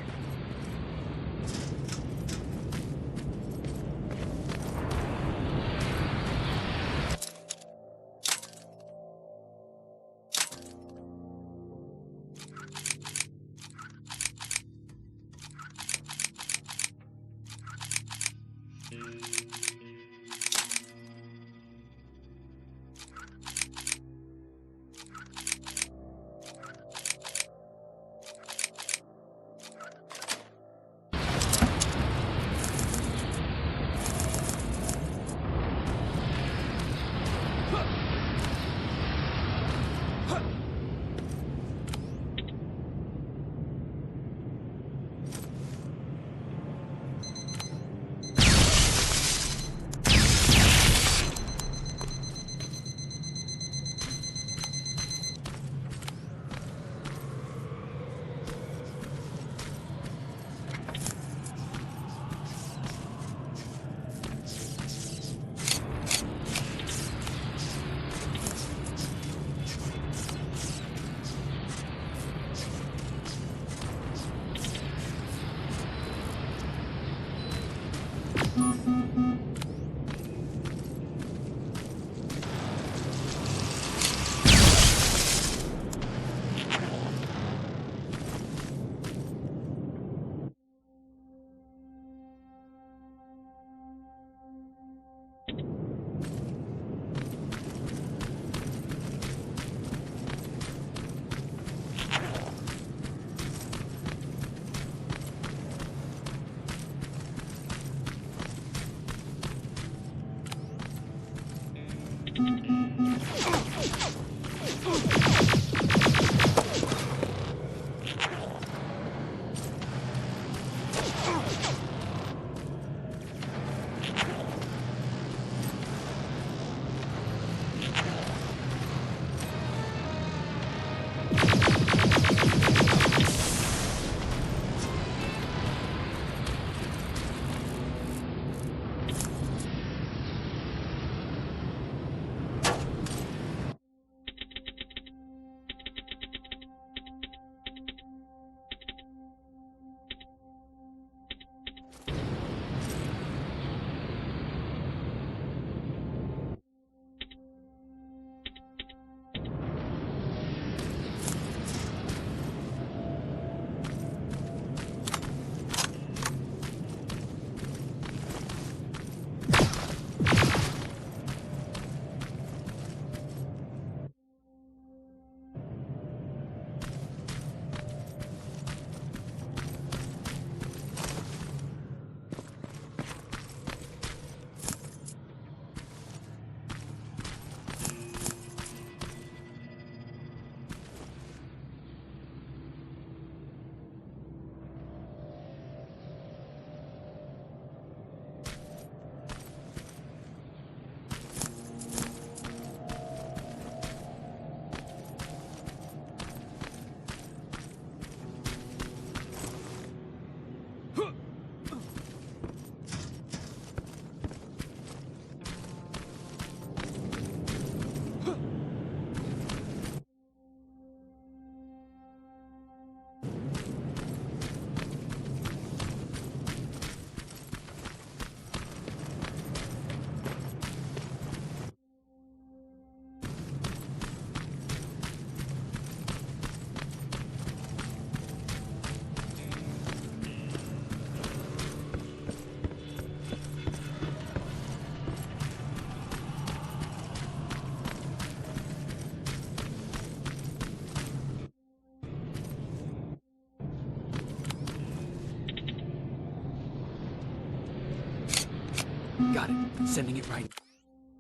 Speaker 1: Got it. Sending it right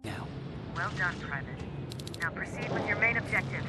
Speaker 1: now.
Speaker 12: Well done, Private. Now proceed with your main objective.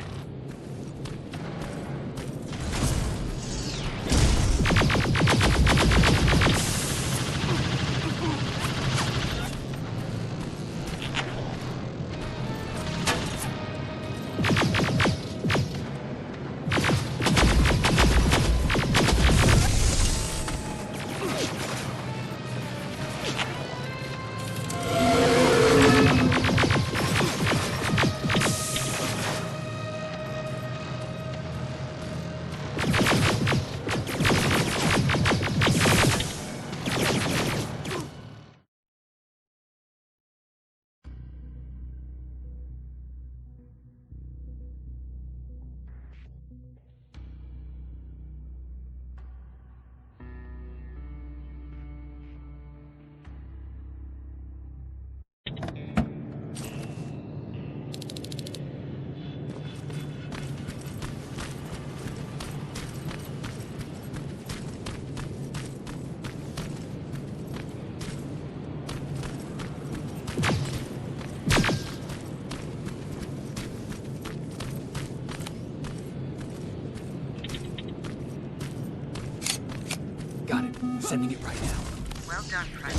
Speaker 1: Sending it right now.
Speaker 12: Well done, Private.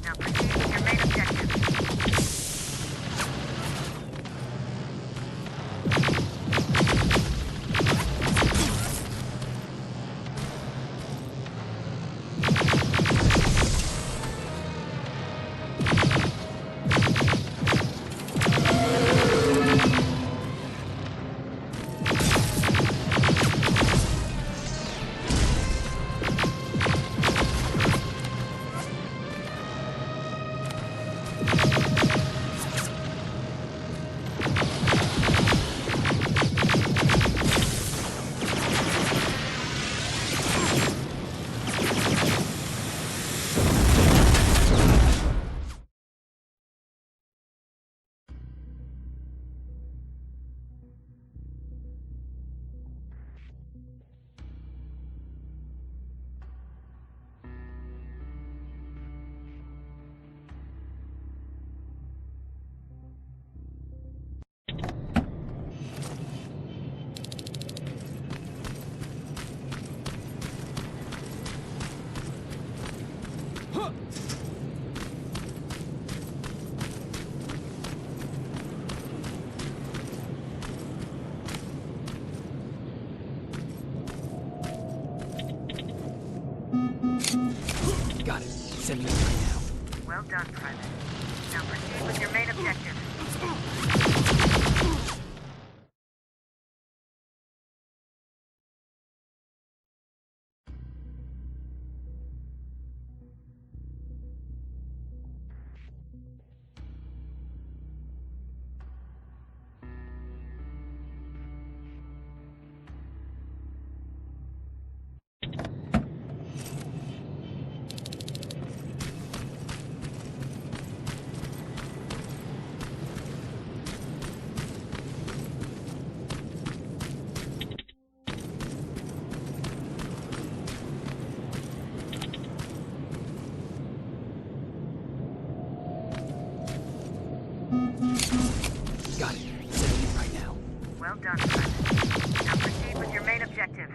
Speaker 12: Now proceed with your main objective.
Speaker 1: Got it. Sending it right now.
Speaker 12: Well done, Private. Now proceed with your main objective.
Speaker 1: Got it. Sending it right now.
Speaker 12: Well done, Private. Now proceed with your main objective.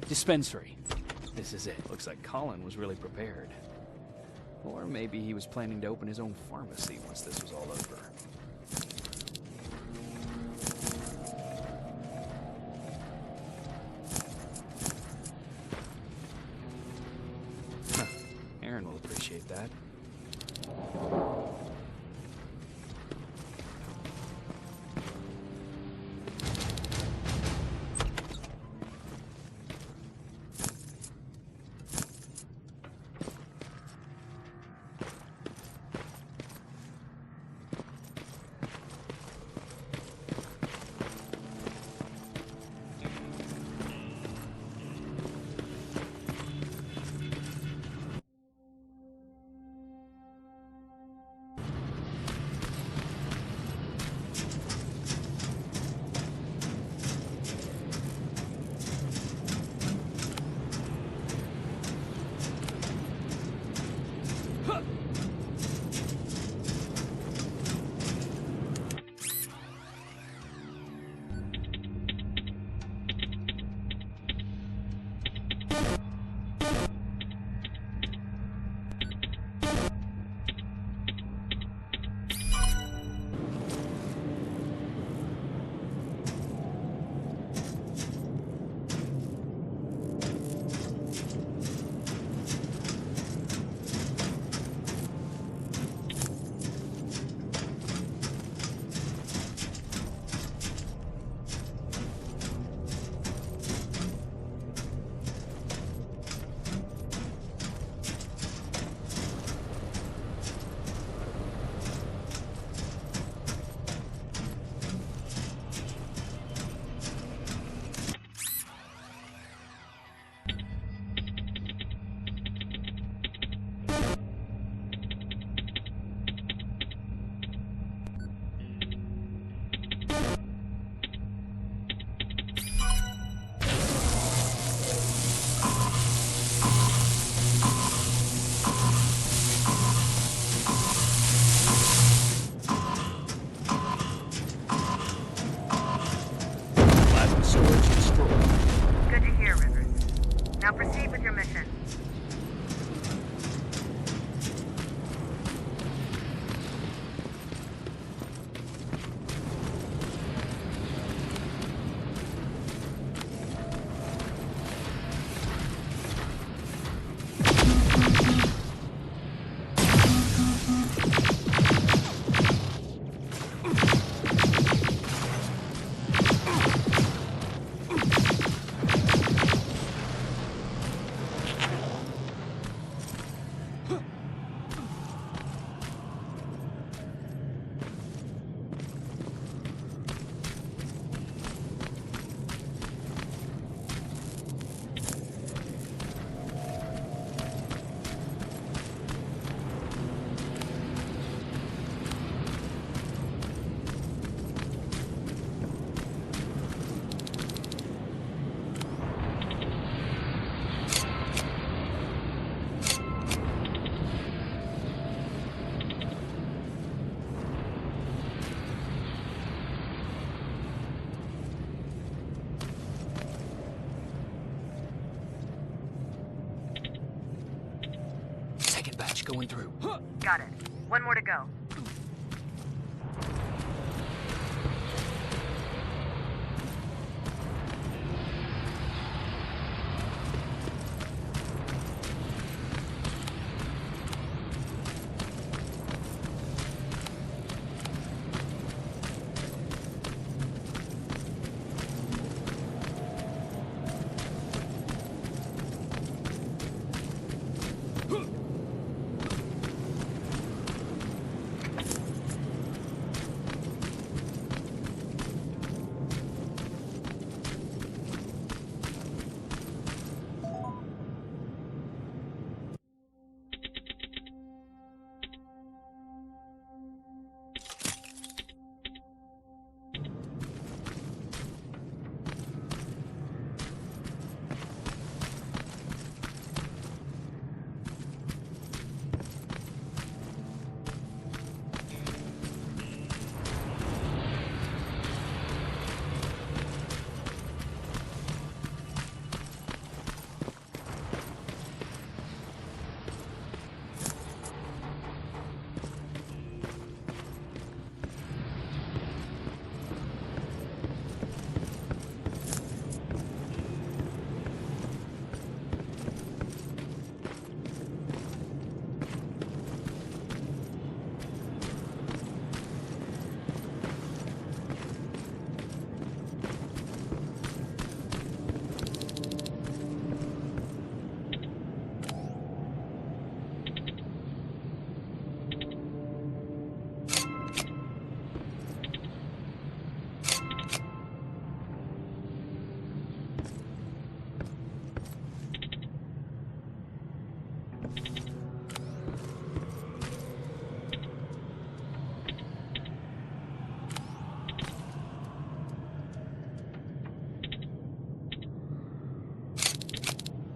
Speaker 1: Dispensary. This is it. Looks like Colin was really prepared. Or maybe he was planning to open his own pharmacy once this was all over. Huh. Aaron will appreciate that.
Speaker 12: Now proceed with your mission.
Speaker 1: Batch going through.
Speaker 12: Got it. One more to go.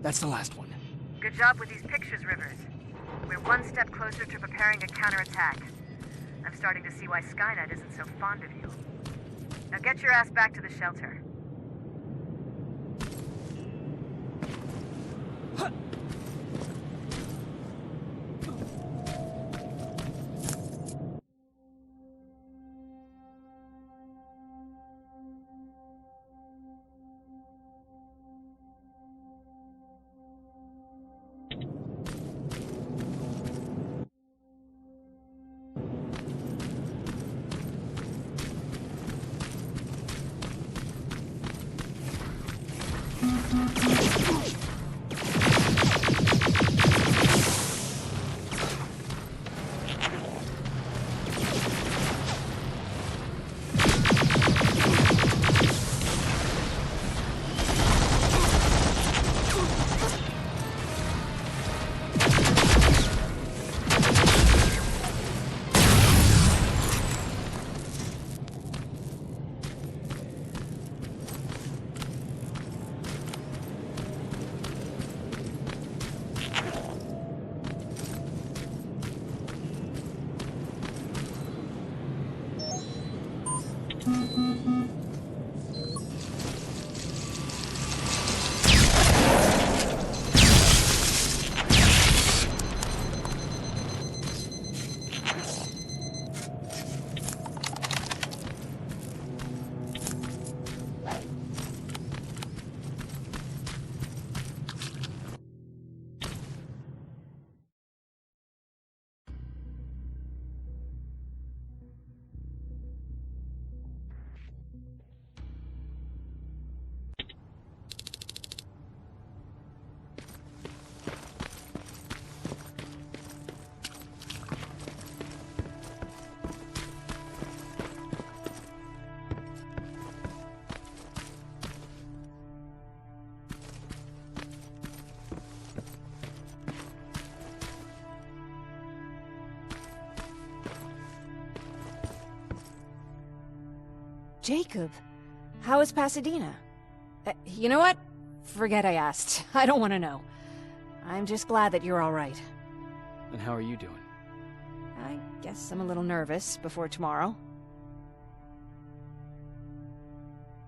Speaker 1: That's the last one.
Speaker 12: Good job with these pictures, Rivers. We're one step closer to preparing a counterattack. I'm starting to see why Skynet isn't so fond of you. Now get your ass back to the shelter.
Speaker 2: Jacob, how is Pasadena? You know what? Forget I asked. I don't want to know. I'm just glad that you're all right.
Speaker 1: And how are you doing?
Speaker 2: I guess I'm a little nervous before tomorrow.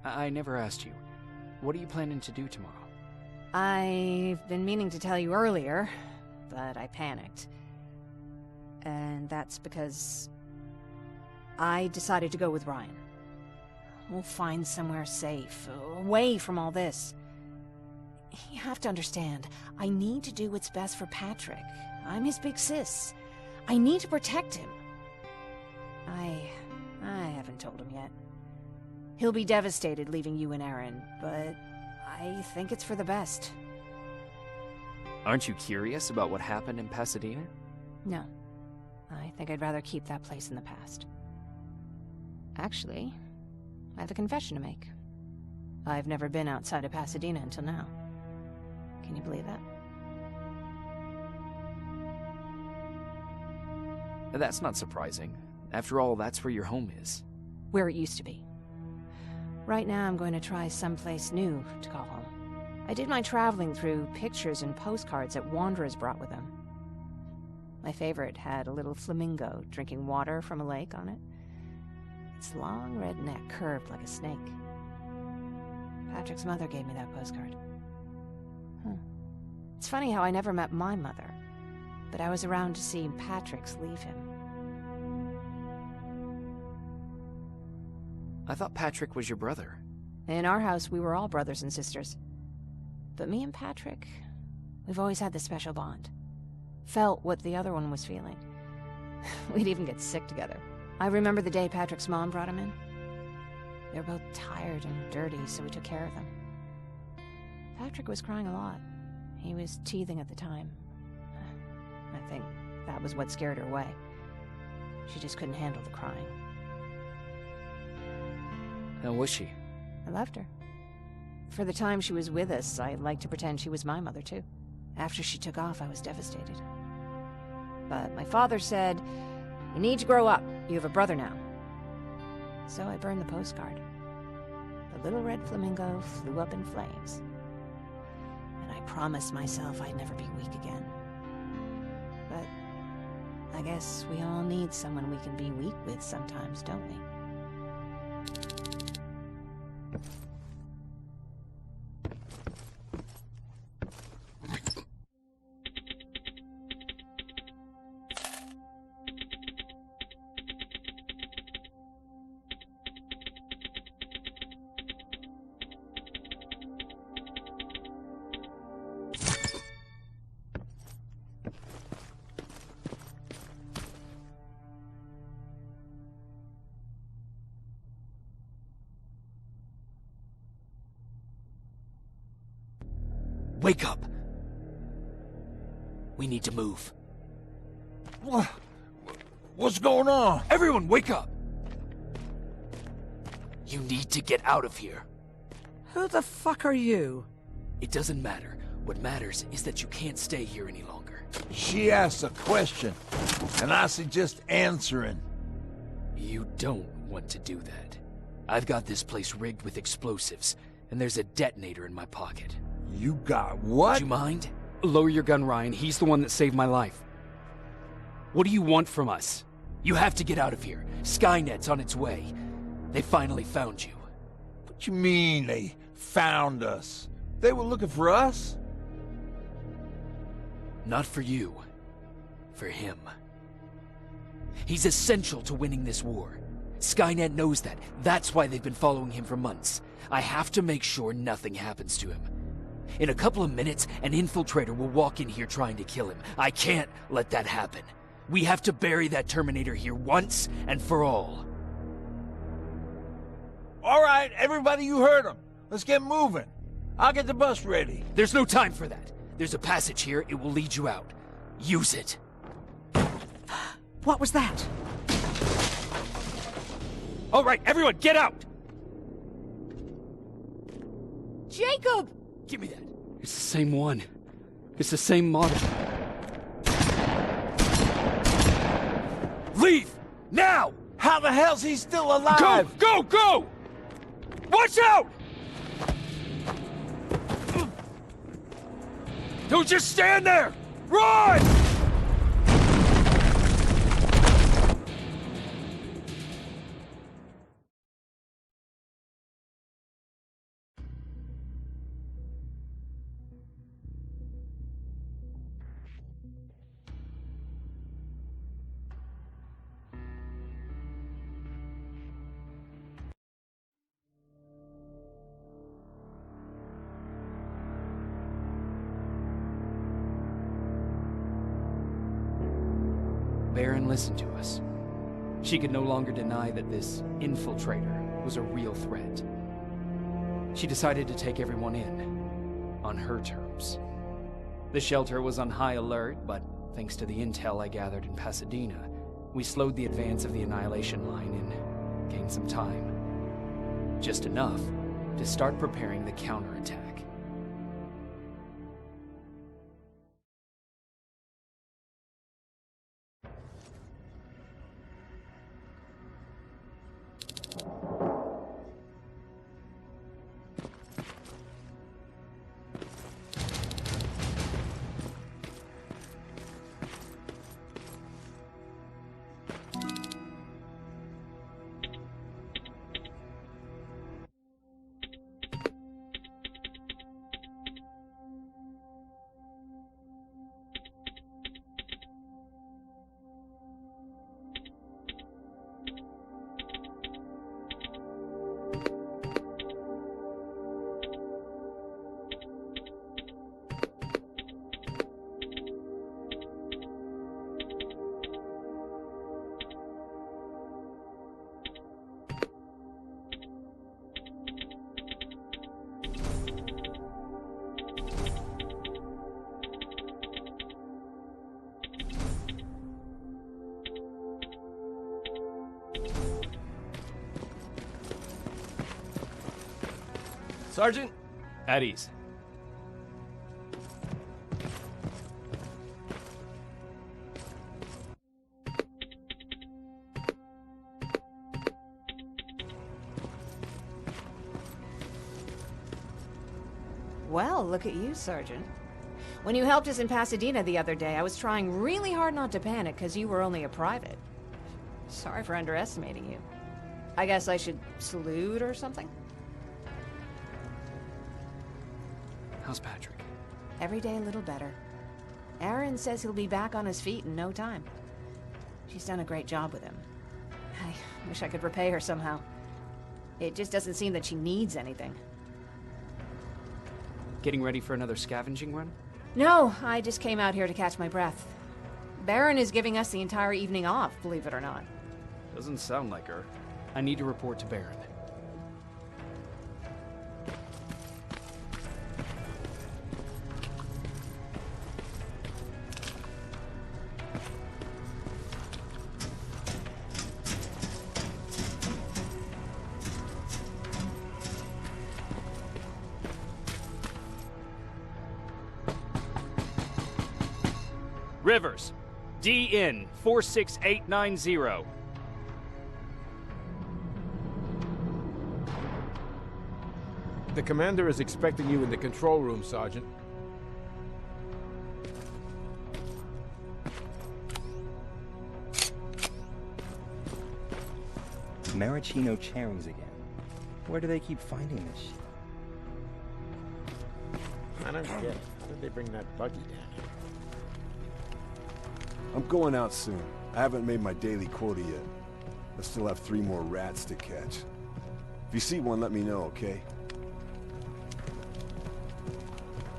Speaker 1: I never asked you. What are you planning to do tomorrow?
Speaker 2: I've been meaning to tell you earlier, but I panicked. And that's because I decided to go with Ryan. We'll find somewhere safe, away from all this. You have to understand, I need to do what's best for Patrick. I'm his big sis. I need to protect him. I haven't told him yet. He'll be devastated leaving you and Aaron, but I think it's for the best.
Speaker 1: Aren't you curious about what happened in Pasadena?
Speaker 2: No. I think I'd rather keep that place in the past. Actually, I have a confession to make. I've never been outside of Pasadena until now. Can you believe that?
Speaker 1: That's not surprising. After all, that's where your home is.
Speaker 2: Where it used to be. Right now, I'm going to try someplace new to call home. I did my traveling through pictures and postcards that wanderers brought with them. My favorite had a little flamingo drinking water from a lake on it. Its long red neck curved like a snake. Patrick's mother gave me that postcard. It's funny how I never met my mother, but I was around to see Patrick's leave him.
Speaker 1: I thought Patrick was your brother.
Speaker 2: In our house, we were all brothers and sisters. But me and Patrick, we've always had this special bond. Felt what the other one was feeling. We'd even get sick together. I remember the day Patrick's mom brought him in. They were both tired and dirty, so we took care of them. Patrick was crying a lot. He was teething at the time. I think that was what scared her away. She just couldn't handle the crying.
Speaker 1: How was she?
Speaker 2: I loved her. For the time she was with us, I liked to pretend she was my mother, too. After she took off, I was devastated. But my father said, "You need to grow up. You have a brother now." So I burned the postcard. The little red flamingo flew up in flames. And I promised myself I'd never be weak again. But I guess we all need someone we can be weak with sometimes, don't we?
Speaker 1: Wake up! We need to move.
Speaker 9: What's going on?
Speaker 1: Everyone, wake up! You need to get out of here.
Speaker 10: Who the fuck are you?
Speaker 1: It doesn't matter. What matters is that you can't stay here any longer.
Speaker 9: She asked a question, and I suggest answering.
Speaker 1: You don't want to do that. I've got this place rigged with explosives, and there's a detonator in my pocket.
Speaker 9: You got what?
Speaker 1: Would you mind? Lower your gun, Ryan. He's the one that saved my life. What do you want from us? You have to get out of here. Skynet's on its way. They finally found you.
Speaker 9: What you mean they found us? They were looking for us?
Speaker 1: Not for you. For him. He's essential to winning this war. Skynet knows that. That's why they've been following him for months. I have to make sure nothing happens to him. In a couple of minutes, an infiltrator will walk in here trying to kill him. I can't let that happen. We have to bury that Terminator here once and for all.
Speaker 9: All right, everybody, you heard him. Let's get moving. I'll get the bus ready.
Speaker 1: There's no time for that. There's a passage here. It will lead you out. Use it.
Speaker 10: What was that?
Speaker 1: All right, everyone, get out!
Speaker 3: Jacob!
Speaker 1: Give me that. It's the same one. It's the same model. Leave! Now!
Speaker 9: How the hell's he still alive?
Speaker 1: Go! Go! Go! Watch out! Don't just stand there! Run! Baron listened to us. She could no longer deny that this infiltrator was a real threat. She decided to take everyone in, on her terms. The shelter was on high alert, but thanks to the intel I gathered in Pasadena, we slowed the advance of the Annihilation Line and gained some time. Just enough to start preparing the counterattack.
Speaker 4: Sergeant?
Speaker 1: At ease.
Speaker 2: Well, look at you, Sergeant. When you helped us in Pasadena the other day, I was trying really hard not to panic because you were only a private. Sorry for underestimating you. I guess I should salute or something?
Speaker 1: How's Patrick?
Speaker 2: Every day a little better. Aaron says he'll be back on his feet in no time. She's done a great job with him. I wish I could repay her somehow. It just doesn't seem that she needs anything.
Speaker 1: Getting ready for another scavenging run?
Speaker 2: No, I just came out here to catch my breath. Baron is giving us the entire evening off, believe it or not.
Speaker 1: Doesn't sound like her. I need to report to Baron. Rivers, DN 46890.
Speaker 13: The commander is expecting you in the control room, Sergeant.
Speaker 14: Maraschino cherries again. Where do they keep finding this shit?
Speaker 5: I don't get it. How did they bring that buggy down here?
Speaker 11: I'm going out soon. I haven't made my daily quota yet. I still have 3 more rats to catch. If you see one, let me know, okay?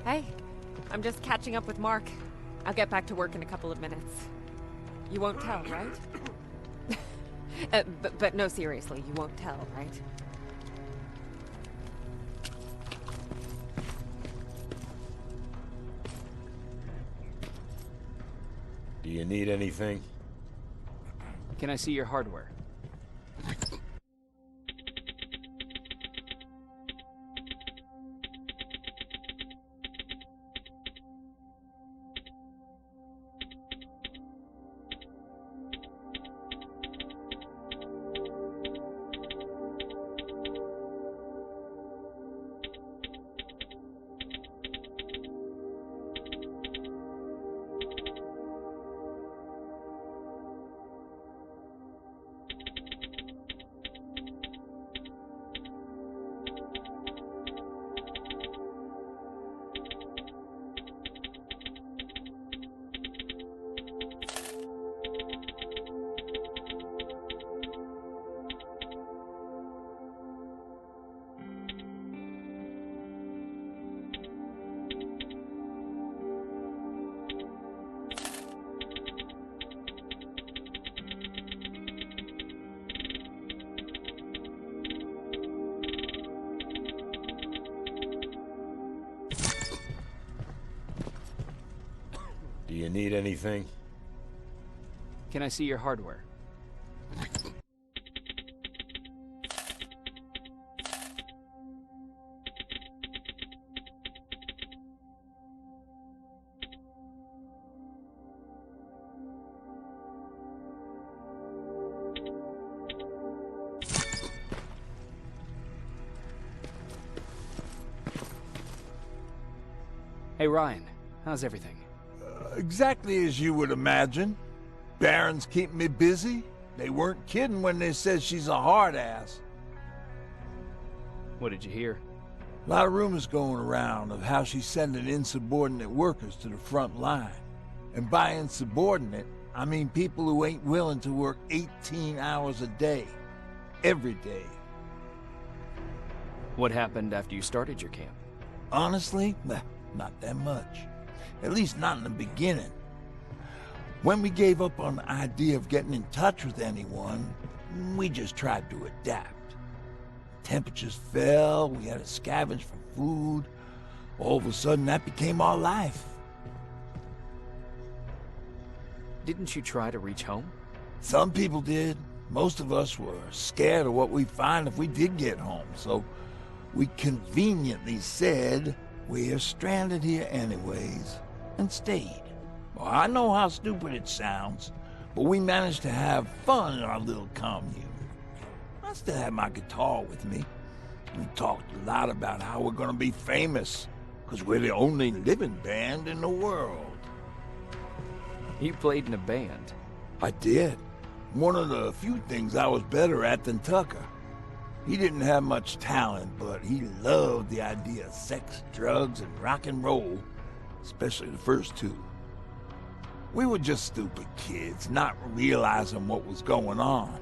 Speaker 6: Hey, I'm just catching up with Mark. I'll get back to work in a couple of minutes. You won't tell, right? But no, seriously, you won't tell, right?
Speaker 5: Do you need anything?
Speaker 1: Can I see your hardware?
Speaker 5: Do you need anything?
Speaker 1: Can I see your hardware? Hey Ryan, how's everything?
Speaker 9: Exactly as you would imagine. Baron's keeping me busy. They weren't kidding when they said she's a hard ass.
Speaker 1: What did you hear?
Speaker 9: A lot of rumors going around of how she's sending insubordinate workers to the front line. And by insubordinate, I mean people who ain't willing to work 18 hours a day. Every day.
Speaker 1: What happened after you started your camp?
Speaker 9: Honestly, not that much. At least not in the beginning. When we gave up on the idea of getting in touch with anyone, we just tried to adapt. Temperatures fell, we had to scavenge for food. All of a sudden, that became our life.
Speaker 1: Didn't you try to reach home?
Speaker 9: Some people did. Most of us were scared of what we'd find if we did get home, so we conveniently said, we're stranded here anyways, and stayed. Well, I know how stupid it sounds, but we managed to have fun in our little commune. I still had my guitar with me. We talked a lot about how we're gonna be famous. 'cause we're the only living band in the world.
Speaker 1: You played in a band?
Speaker 9: I did. One of the few things I was better at than Tucker. He didn't have much talent, but he loved the idea of sex, drugs, and rock and roll, especially the first two. We were just stupid kids, not realizing what was going on.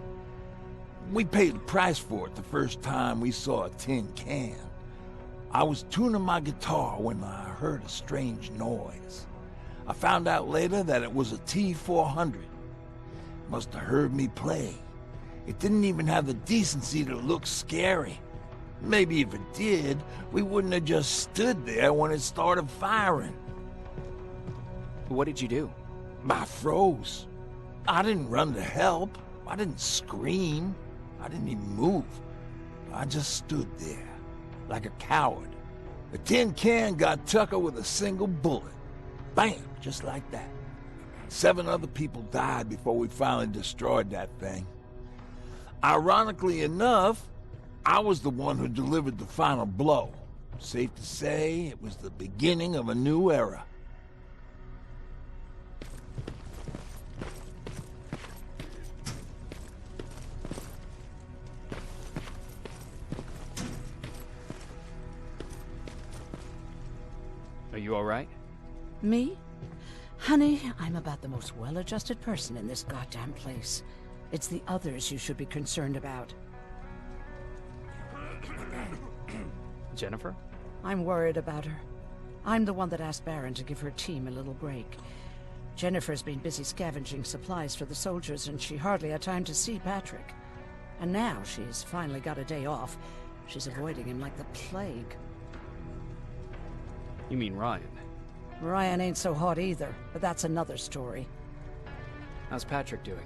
Speaker 9: We paid the price for it the first time we saw a tin can. I was tuning my guitar when I heard a strange noise. I found out later that it was a T-400. Must have heard me play. It didn't even have the decency to look scary. Maybe if it did, we wouldn't have just stood there when it started firing.
Speaker 1: What did you do?
Speaker 9: I froze. I didn't run to help. I didn't scream. I didn't even move. I just stood there, like a coward. The tin can got Tucker with a single bullet. Bam! Just like that. 7 other people died before we finally destroyed that thing. Ironically enough, I was the one who delivered the final blow. Safe to say, it was the beginning of a new era.
Speaker 1: Are you all right?
Speaker 10: Me? Honey, I'm about the most well-adjusted person in this goddamn place. It's the others you should be concerned about.
Speaker 1: Jennifer?
Speaker 10: I'm worried about her. I'm the one that asked Baron to give her team a little break. Jennifer's been busy scavenging supplies for the soldiers, and she hardly had time to see Patrick. And now she's finally got a day off. She's avoiding him like the plague.
Speaker 1: You mean Ryan?
Speaker 10: Ryan ain't so hot either, but that's another story.
Speaker 1: How's Patrick doing?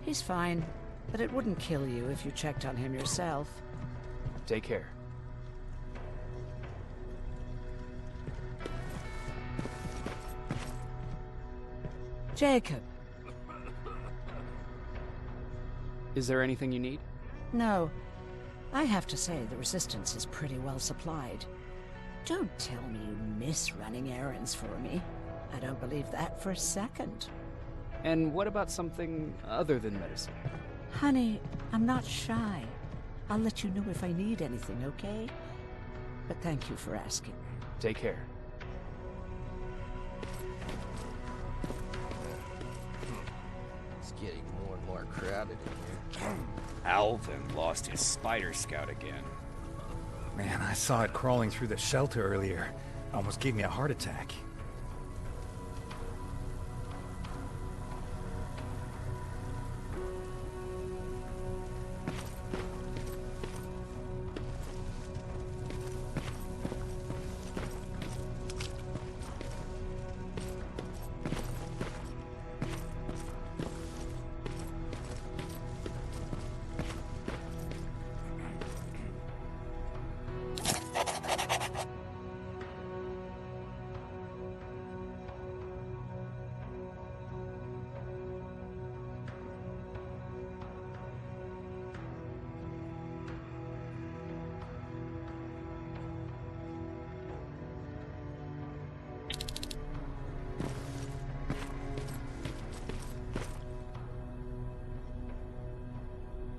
Speaker 10: He's fine, but it wouldn't kill you if you checked on him yourself.
Speaker 1: Take care.
Speaker 10: Jacob.
Speaker 1: Is there anything you need?
Speaker 10: No. I have to say the Resistance is pretty well supplied. Don't tell me you miss running errands for me. I don't believe that for a second.
Speaker 1: And what about something other than medicine?
Speaker 10: Honey, I'm not shy. I'll let you know if I need anything, okay? But thank you for asking.
Speaker 1: Take care.
Speaker 15: It's getting more and more crowded in here.
Speaker 16: Alvin lost his spider scout again.
Speaker 17: Man, I saw it crawling through the shelter earlier. Almost gave me a heart attack.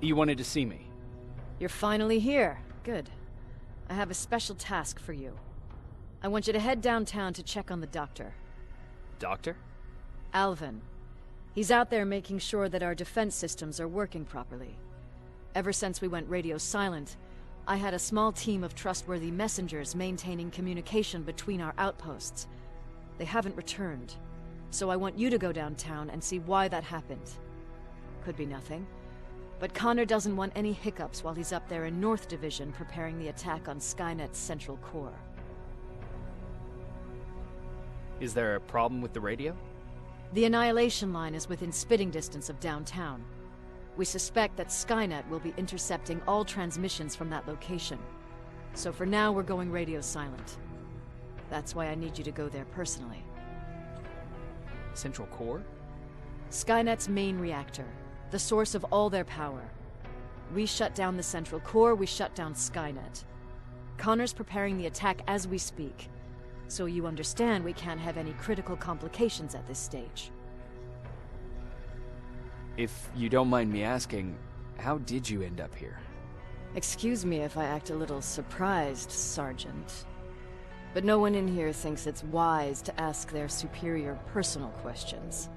Speaker 1: You wanted to see me?
Speaker 3: You're finally here. Good. I have a special task for you. I want you to head downtown to check on the doctor.
Speaker 1: Doctor?
Speaker 3: Alvin. He's out there making sure that our defense systems are working properly. Ever since we went radio silent, I had a small team of trustworthy messengers maintaining communication between our outposts. They haven't returned, so I want you to go downtown and see why that happened. Could be nothing. But Connor doesn't want any hiccups while he's up there in North Division preparing the attack on Skynet's central core.
Speaker 1: Is there a problem with the radio?
Speaker 3: The Annihilation Line is within spitting distance of downtown. We suspect that Skynet will be intercepting all transmissions from that location. So for now, we're going radio silent. That's why I need you to go there personally.
Speaker 1: Central core?
Speaker 3: Skynet's main reactor. The source of all their power. We shut down the central core, we shut down Skynet. Connor's preparing the attack as we speak. So you understand we can't have any critical complications at this stage.
Speaker 1: If you don't mind me asking, how did you end up here?
Speaker 3: Excuse me if I act a little surprised, Sergeant. But no one in here thinks it's wise to ask their superior personal questions.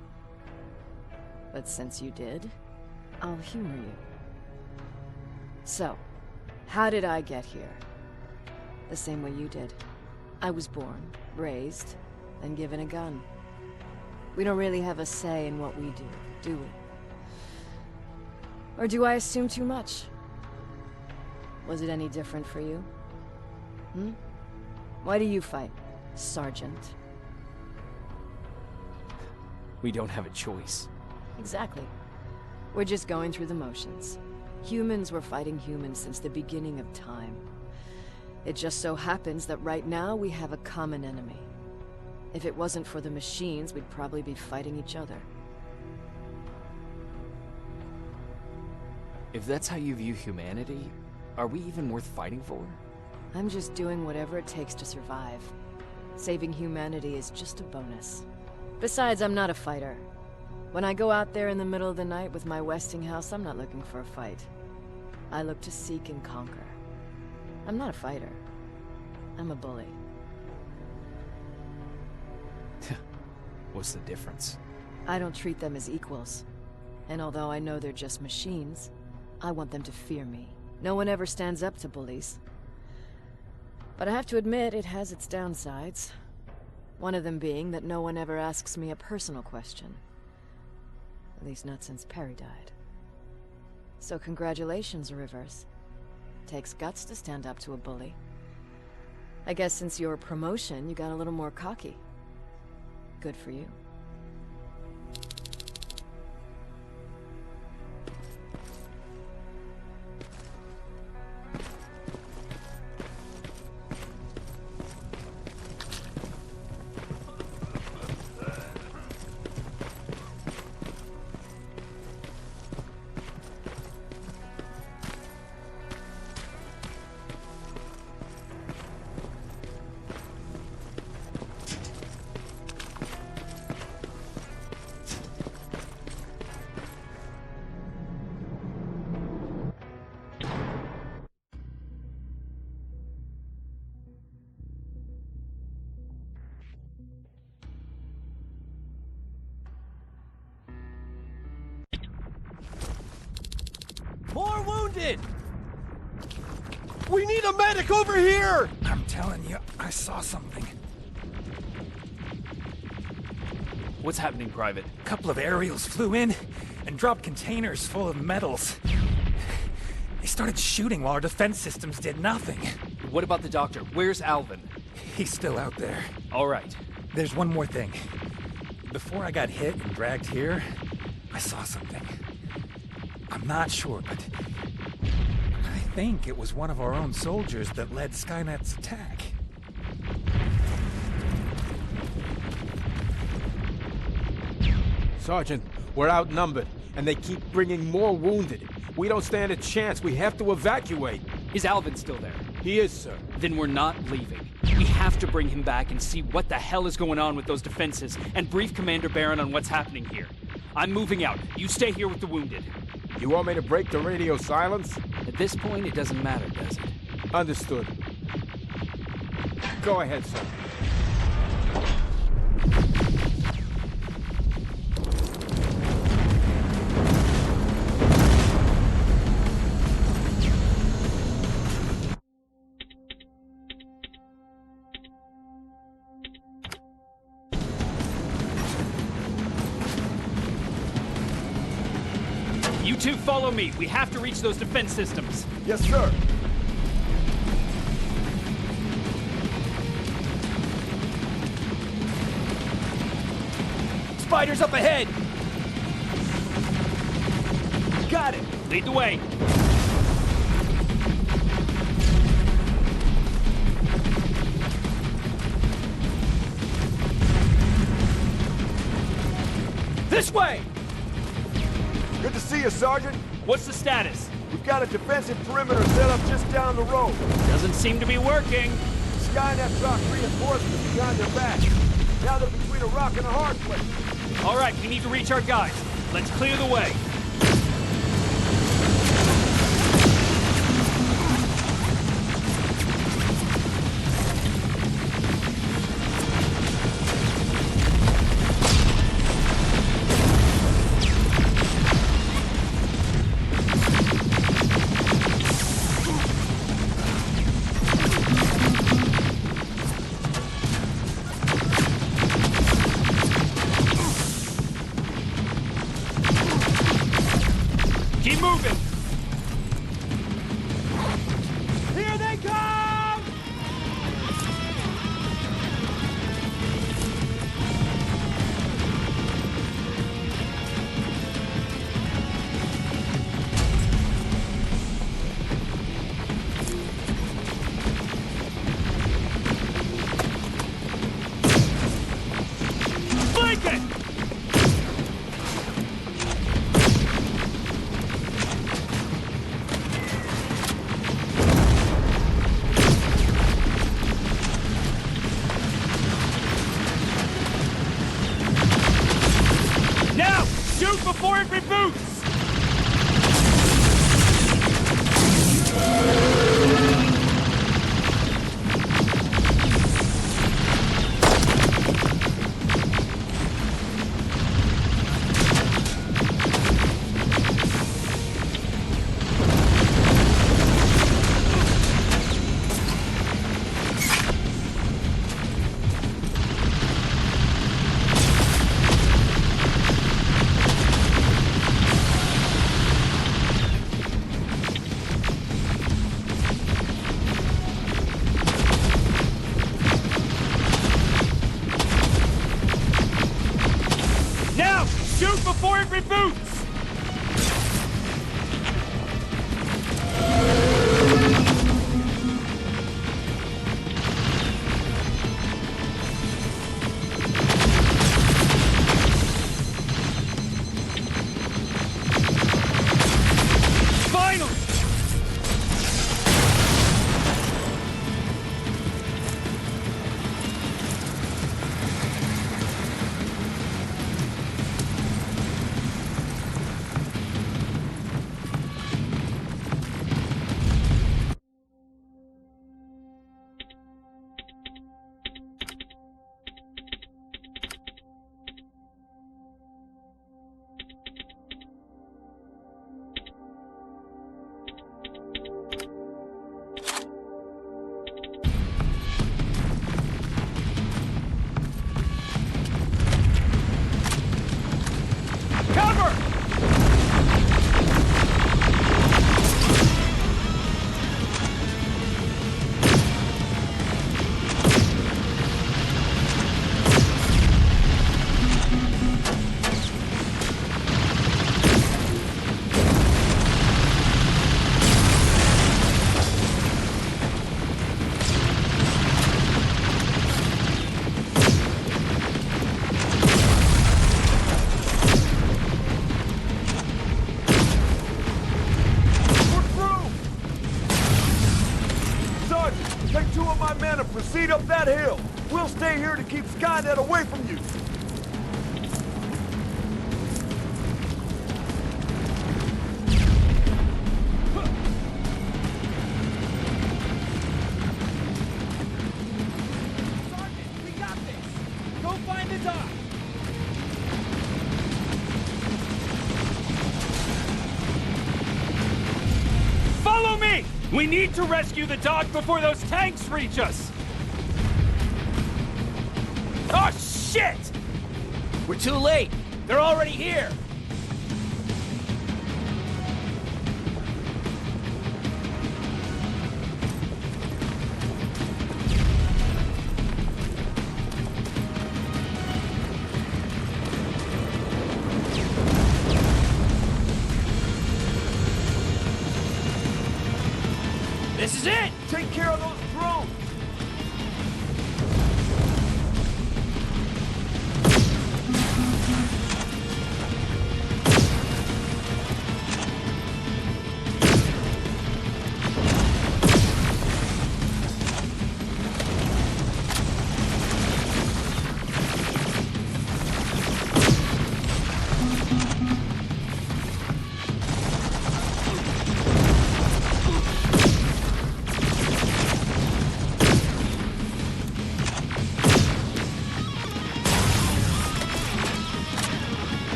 Speaker 3: But since you did, I'll humor you. So, how did I get here? The same way you did. I was born, raised, and given a gun. We don't really have a say in what we do we? Or do I assume too much? Was it any different for you? Why do you fight, Sergeant?
Speaker 1: We don't have a choice.
Speaker 3: Exactly. We're just going through the motions. Humans were fighting humans since the beginning of time. It just so happens that right now we have a common enemy. If it wasn't for the machines, we'd probably be fighting each other.
Speaker 1: If that's how you view humanity, are we even worth fighting for?
Speaker 3: I'm just doing whatever it takes to survive. Saving humanity is just a bonus. Besides, I'm not a fighter. When I go out there in the middle of the night with my Westinghouse, I'm not looking for a fight. I look to seek and conquer. I'm not a fighter. I'm a bully.
Speaker 1: What's the difference?
Speaker 3: I don't treat them as equals. And although I know they're just machines, I want them to fear me. No one ever stands up to bullies. But I have to admit, it has its downsides. One of them being that no one ever asks me a personal question. At least not since Perry died. So congratulations, Rivers. Takes guts to stand up to a bully. I guess since your promotion, you got a little more cocky. Good for you.
Speaker 4: More wounded! We need a medic over here!
Speaker 17: I'm telling you, I saw something.
Speaker 1: What's happening, Private?
Speaker 17: A couple of aerials flew in and dropped containers full of metals. They started shooting while our defense systems did nothing.
Speaker 1: What about the doctor? Where's Alvin?
Speaker 17: He's still out there.
Speaker 1: All right.
Speaker 17: There's one more thing. Before I got hit and dragged here, I saw something. I'm not sure, but I think it was one of our own soldiers that led Skynet's attack.
Speaker 13: Sergeant, we're outnumbered, and they keep bringing more wounded. We don't stand a chance. We have to evacuate.
Speaker 1: Is Alvin still there?
Speaker 13: He is, sir.
Speaker 1: Then we're not leaving. We have to bring him back and see what the hell is going on with those defenses, and brief Commander Barron on what's happening here. I'm moving out. You stay here with the wounded.
Speaker 13: You want me to break the radio silence?
Speaker 1: At this point, it doesn't matter, does it?
Speaker 13: Understood. Go ahead, sir.
Speaker 1: You two follow me. We have to reach those defense systems.
Speaker 11: Yes, sir.
Speaker 4: Spiders up ahead! Got it!
Speaker 1: Lead the way.
Speaker 4: This way!
Speaker 11: Good to see you, Sergeant.
Speaker 1: What's the status?
Speaker 11: We've got a defensive perimeter set up just down the road.
Speaker 1: Doesn't seem to be working.
Speaker 11: Skynet's got reinforcements behind their back. Now they're between a rock and a hard place.
Speaker 4: All right, we need to reach our guys. Let's clear the way. Keep moving! Here they come! Flank it! Now! Shoot before it reboots! Now! Shoot before it reboots! Finally! Cover!
Speaker 11: Sergeant, take 2 of my men and proceed up that hill. We'll stay here to keep Skynet away from you.
Speaker 4: Sergeant, we got this! Go find the dock! Follow me! We need to rescue the dock before those tanks reach us! Oh, shit!
Speaker 7: We're too late. They're already here.
Speaker 4: This is it!
Speaker 11: Take care of those drones!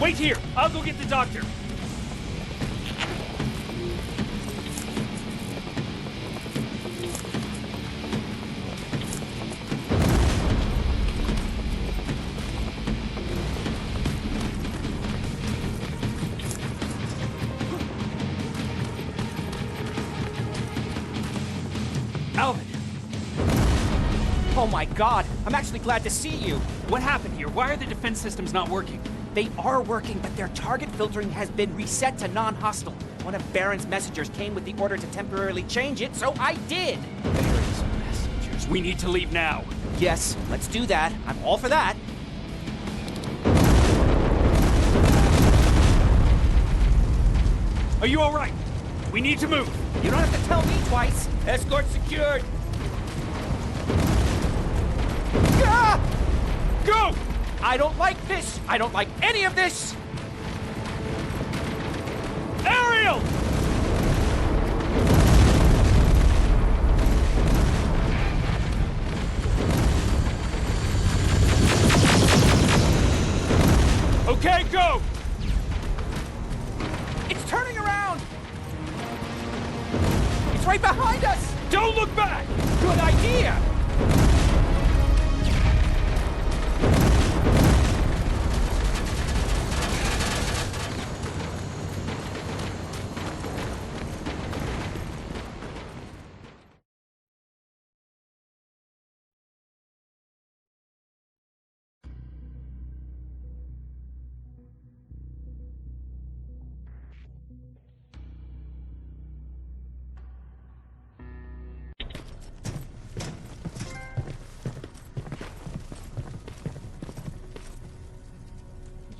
Speaker 1: Wait here! I'll go get the doctor!
Speaker 7: Alvin! Oh my god, I'm actually glad to see you.
Speaker 1: What happened here? Why are the defense systems not working?
Speaker 7: They are working, but their target filtering has been reset to non-hostile. One of Baron's messengers came with the order to temporarily change it, so I did!
Speaker 1: Baron's messengers. We need to leave now.
Speaker 7: Yes, let's do that. I'm all for that.
Speaker 1: Are you alright? We need to move.
Speaker 7: You don't have to tell me twice.
Speaker 1: Escort secured.
Speaker 7: Ah!
Speaker 1: Go!
Speaker 7: I don't like this! I don't like any of this!
Speaker 1: Ariel! Okay, go!
Speaker 7: It's turning around! It's right behind us!
Speaker 1: Don't look back!
Speaker 7: Good idea!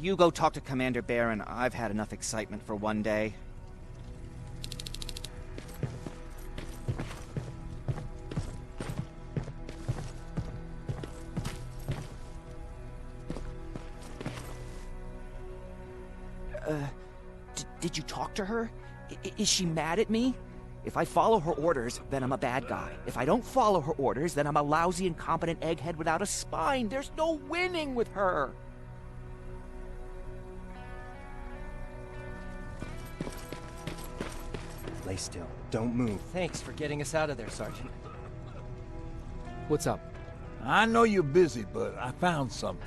Speaker 7: You go talk to Commander Baron. I've had enough excitement for one day. Did you talk to her? Is she mad at me? If I follow her orders, then I'm a bad guy. If I don't follow her orders, then I'm a lousy, incompetent egghead without a spine. There's no winning with her.
Speaker 14: Lay still. Don't move.
Speaker 15: Thanks for getting us out of there, Sergeant.
Speaker 1: What's up?
Speaker 9: I know you're busy, but I found something.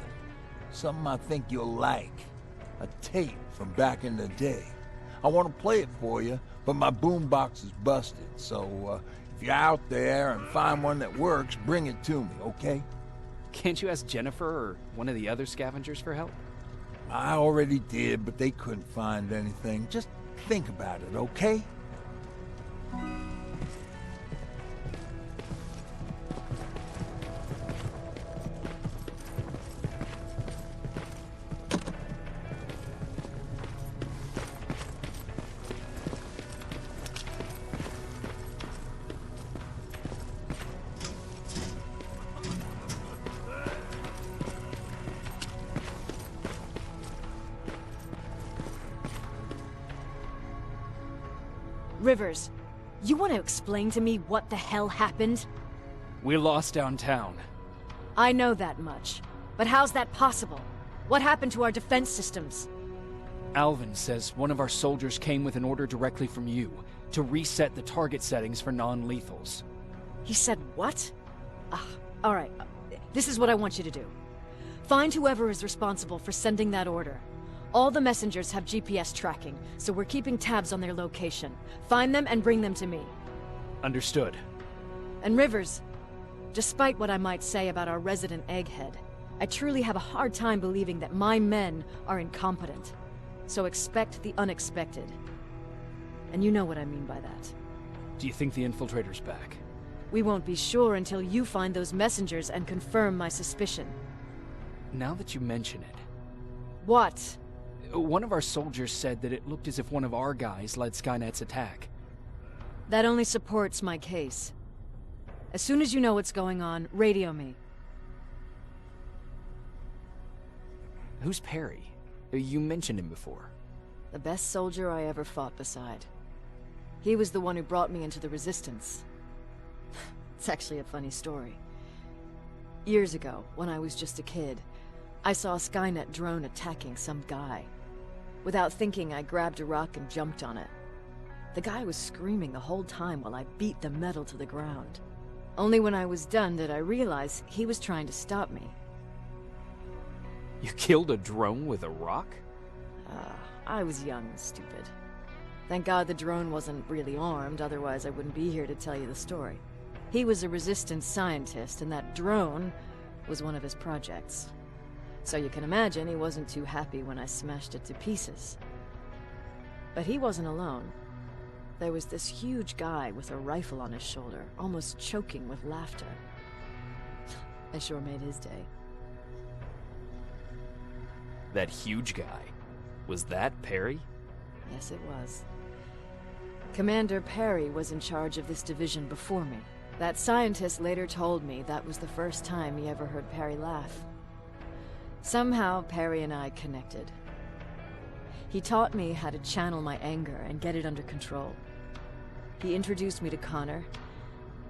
Speaker 9: Something I think you'll like. A tape from back in the day. I want to play it for you, but my boombox is busted, so if you're out there and find one that works, bring it to me, okay?
Speaker 1: Can't you ask Jennifer or one of the other scavengers for help?
Speaker 9: I already did, but they couldn't find anything. Just think about it, okay?
Speaker 2: Rivers, you want to explain to me what the hell happened?
Speaker 1: We're lost downtown.
Speaker 2: I know that much. But how's that possible? What happened to our defense systems?
Speaker 1: Alvin says one of our soldiers came with an order directly from you to reset the target settings for non-lethals.
Speaker 2: He said what? Alright, this is what I want you to do. Find whoever is responsible for sending that order. All the messengers have GPS tracking, so we're keeping tabs on their location. Find them and bring them to me.
Speaker 1: Understood.
Speaker 2: And Rivers, despite what I might say about our resident egghead, I truly have a hard time believing that my men are incompetent. So expect the unexpected. And you know what I mean by that.
Speaker 1: Do you think the infiltrator's back?
Speaker 2: We won't be sure until you find those messengers and confirm my suspicion.
Speaker 1: Now that you mention it...
Speaker 2: What?
Speaker 1: One of our soldiers said that it looked as if one of our guys led Skynet's attack.
Speaker 2: That only supports my case. As soon as you know what's going on, radio me.
Speaker 1: Who's Perry? You mentioned him before.
Speaker 2: The best soldier I ever fought beside. He was the one who brought me into the Resistance. It's actually a funny story. Years ago, when I was just a kid, I saw a Skynet drone attacking some guy.
Speaker 3: Without thinking, I grabbed a rock and jumped on it. The guy was screaming the whole time while I beat the metal to the ground. Only when I was done did I realize he was trying to stop me.
Speaker 1: You killed a drone with a rock?
Speaker 3: I was young and stupid. Thank God the drone wasn't really armed, otherwise I wouldn't be here to tell you the story. He was a resistance scientist, and that drone was one of his projects. So you can imagine he wasn't too happy when I smashed it to pieces. But he wasn't alone. There was this huge guy with a rifle on his shoulder, almost choking with laughter. I sure made his day.
Speaker 1: That huge guy. Was that Perry?
Speaker 3: Yes, it was. Commander Perry was in charge of this division before me. That scientist later told me that was the first time he ever heard Perry laugh. Somehow, Perry and I connected. He taught me how to channel my anger and get it under control. He introduced me to Connor,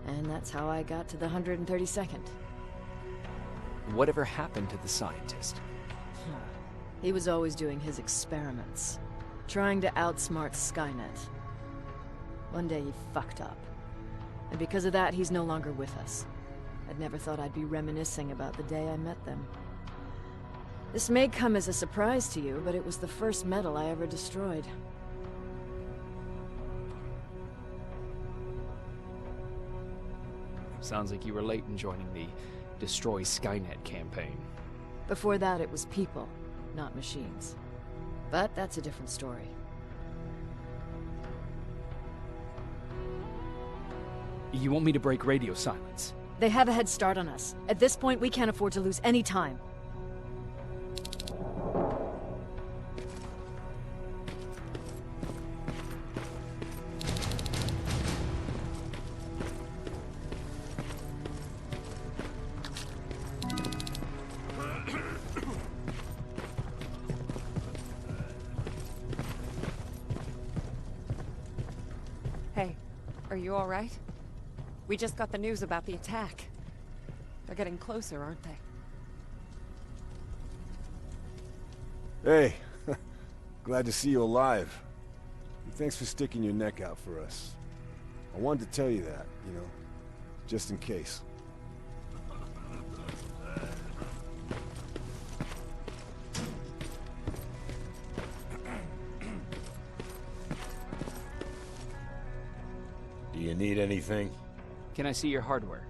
Speaker 3: and that's how I got to the 132nd.
Speaker 1: Whatever happened to the scientist?
Speaker 3: He was always doing his experiments, trying to outsmart Skynet. One day he fucked up, and because of that he's no longer with us. I'd never thought I'd be reminiscing about the day I met them. This may come as a surprise to you, but it was the first metal I ever destroyed.
Speaker 1: Sounds like you were late in joining the Destroy Skynet campaign.
Speaker 3: Before that it was people, not machines. But that's a different story.
Speaker 1: You want me to break radio silence?
Speaker 3: They have a head start on us. At this point, we can't afford to lose any time.
Speaker 6: Hey, are you all right? We just got the news about the attack. They're getting closer, aren't they?
Speaker 11: Hey, glad to see you alive. And thanks for sticking your neck out for us. I wanted to tell you that, you know, just in case.
Speaker 5: Do you need anything?
Speaker 1: Can I see your hardware?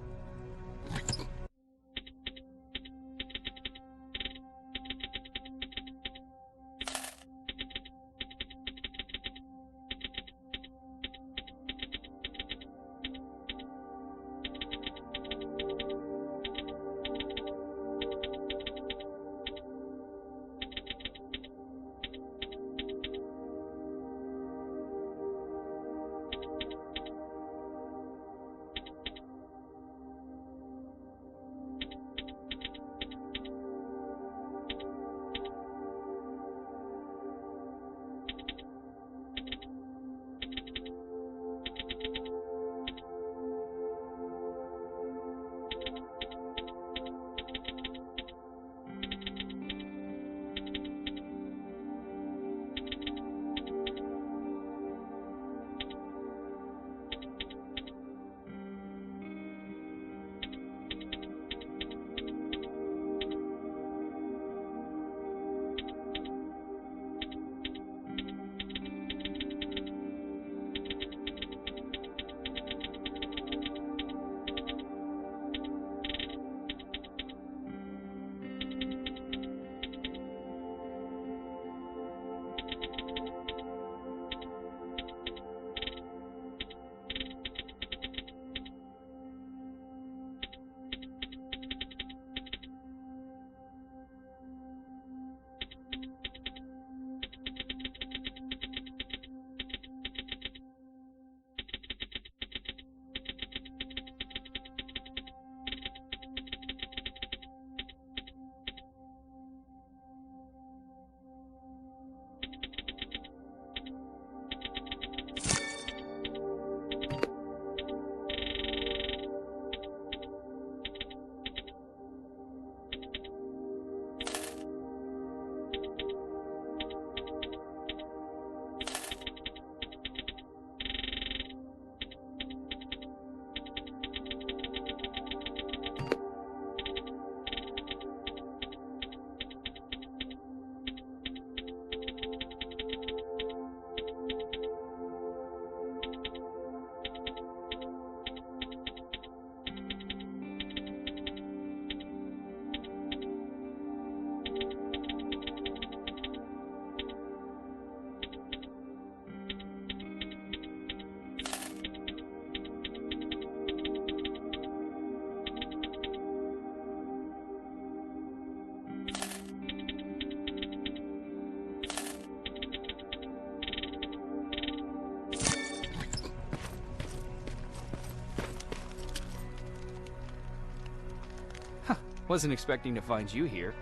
Speaker 1: Wasn't expecting to find you here.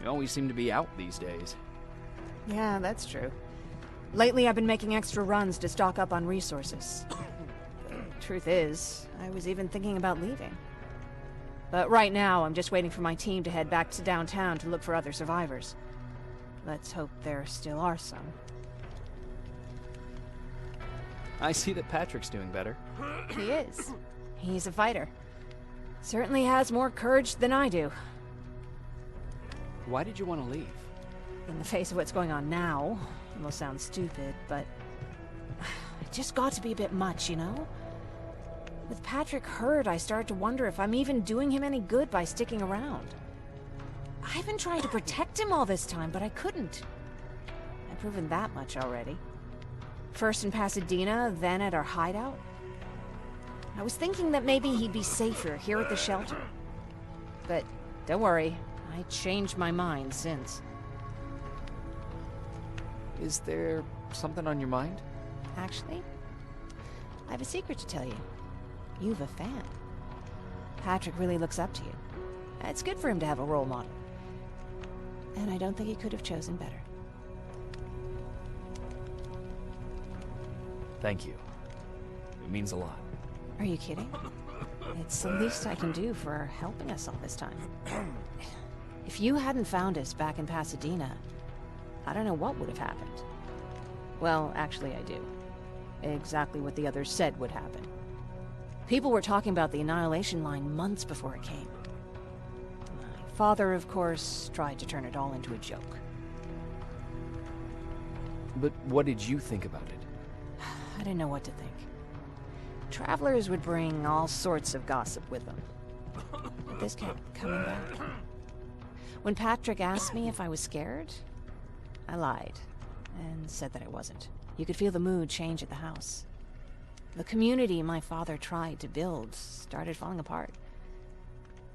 Speaker 1: You always seem to be out these days.
Speaker 2: Yeah, that's true. Lately, I've been making extra runs to stock up on resources. The truth is, I was even thinking about leaving. But right now, I'm just waiting for my team to head back to downtown to look for other survivors. Let's hope there still are some.
Speaker 1: I see that Patrick's doing better.
Speaker 2: He is. He's a fighter. Certainly has more courage than I do.
Speaker 1: Why did you want to leave?
Speaker 2: In the face of what's going on now, it will sound stupid, but it just got to be a bit much, you know? With Patrick hurt, I started to wonder if I'm even doing him any good by sticking around. I've been trying to protect him all this time, but I couldn't. I've proven that much already. First in Pasadena, then at our hideout. I was thinking that maybe he'd be safer here at the shelter. But don't worry, I changed my mind since.
Speaker 1: Is there something on your mind?
Speaker 2: Actually, I have a secret to tell you. You've a fan. Patrick really looks up to you. It's good for him to have a role model. And I don't think he could have chosen better.
Speaker 1: Thank you. It means a lot.
Speaker 2: Are you kidding? It's the least I can do for helping us all this time. If you hadn't found us back in Pasadena, I don't know what would have happened. Well, actually I do. Exactly what the others said would happen. People were talking about the Annihilation Line months before it came. My father, of course, tried to turn it all into a joke.
Speaker 1: But what did you think about it?
Speaker 2: I didn't know what to think. Travelers would bring all sorts of gossip with them. But this kept coming back. When Patrick asked me if I was scared, I lied and said that I wasn't. You could feel the mood change at the house. The community my father tried to build started falling apart.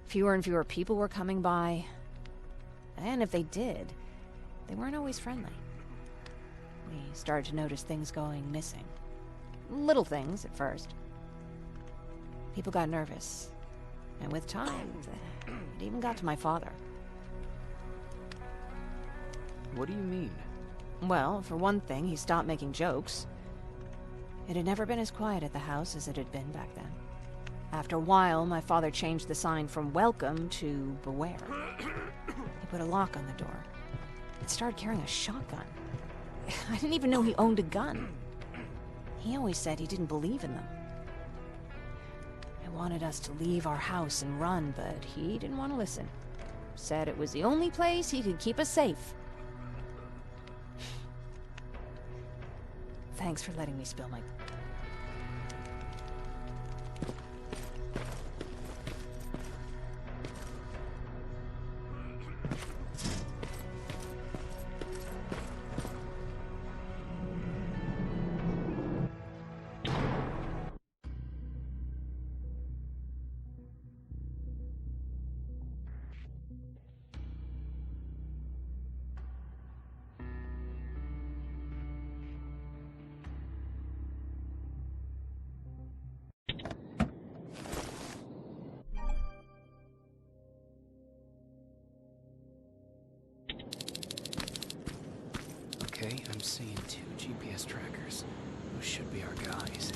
Speaker 2: Fewer and fewer people were coming by, and if they did, they weren't always friendly. We started to notice things going missing. Little things at first. People got nervous, and with time, it even got to my father.
Speaker 1: What do you mean?
Speaker 2: Well, for one thing, he stopped making jokes. It had never been as quiet at the house as it had been back then. After a while, my father changed the sign from welcome to beware. He put a lock on the door. It started carrying a shotgun. I didn't even know he owned a gun. He always said he didn't believe in them. I wanted us to leave our house and run, but he didn't want to listen. Said it was the only place he could keep us safe. Thanks for letting me spill my...
Speaker 1: Okay, I'm seeing 2 GPS trackers. Those should be our guys.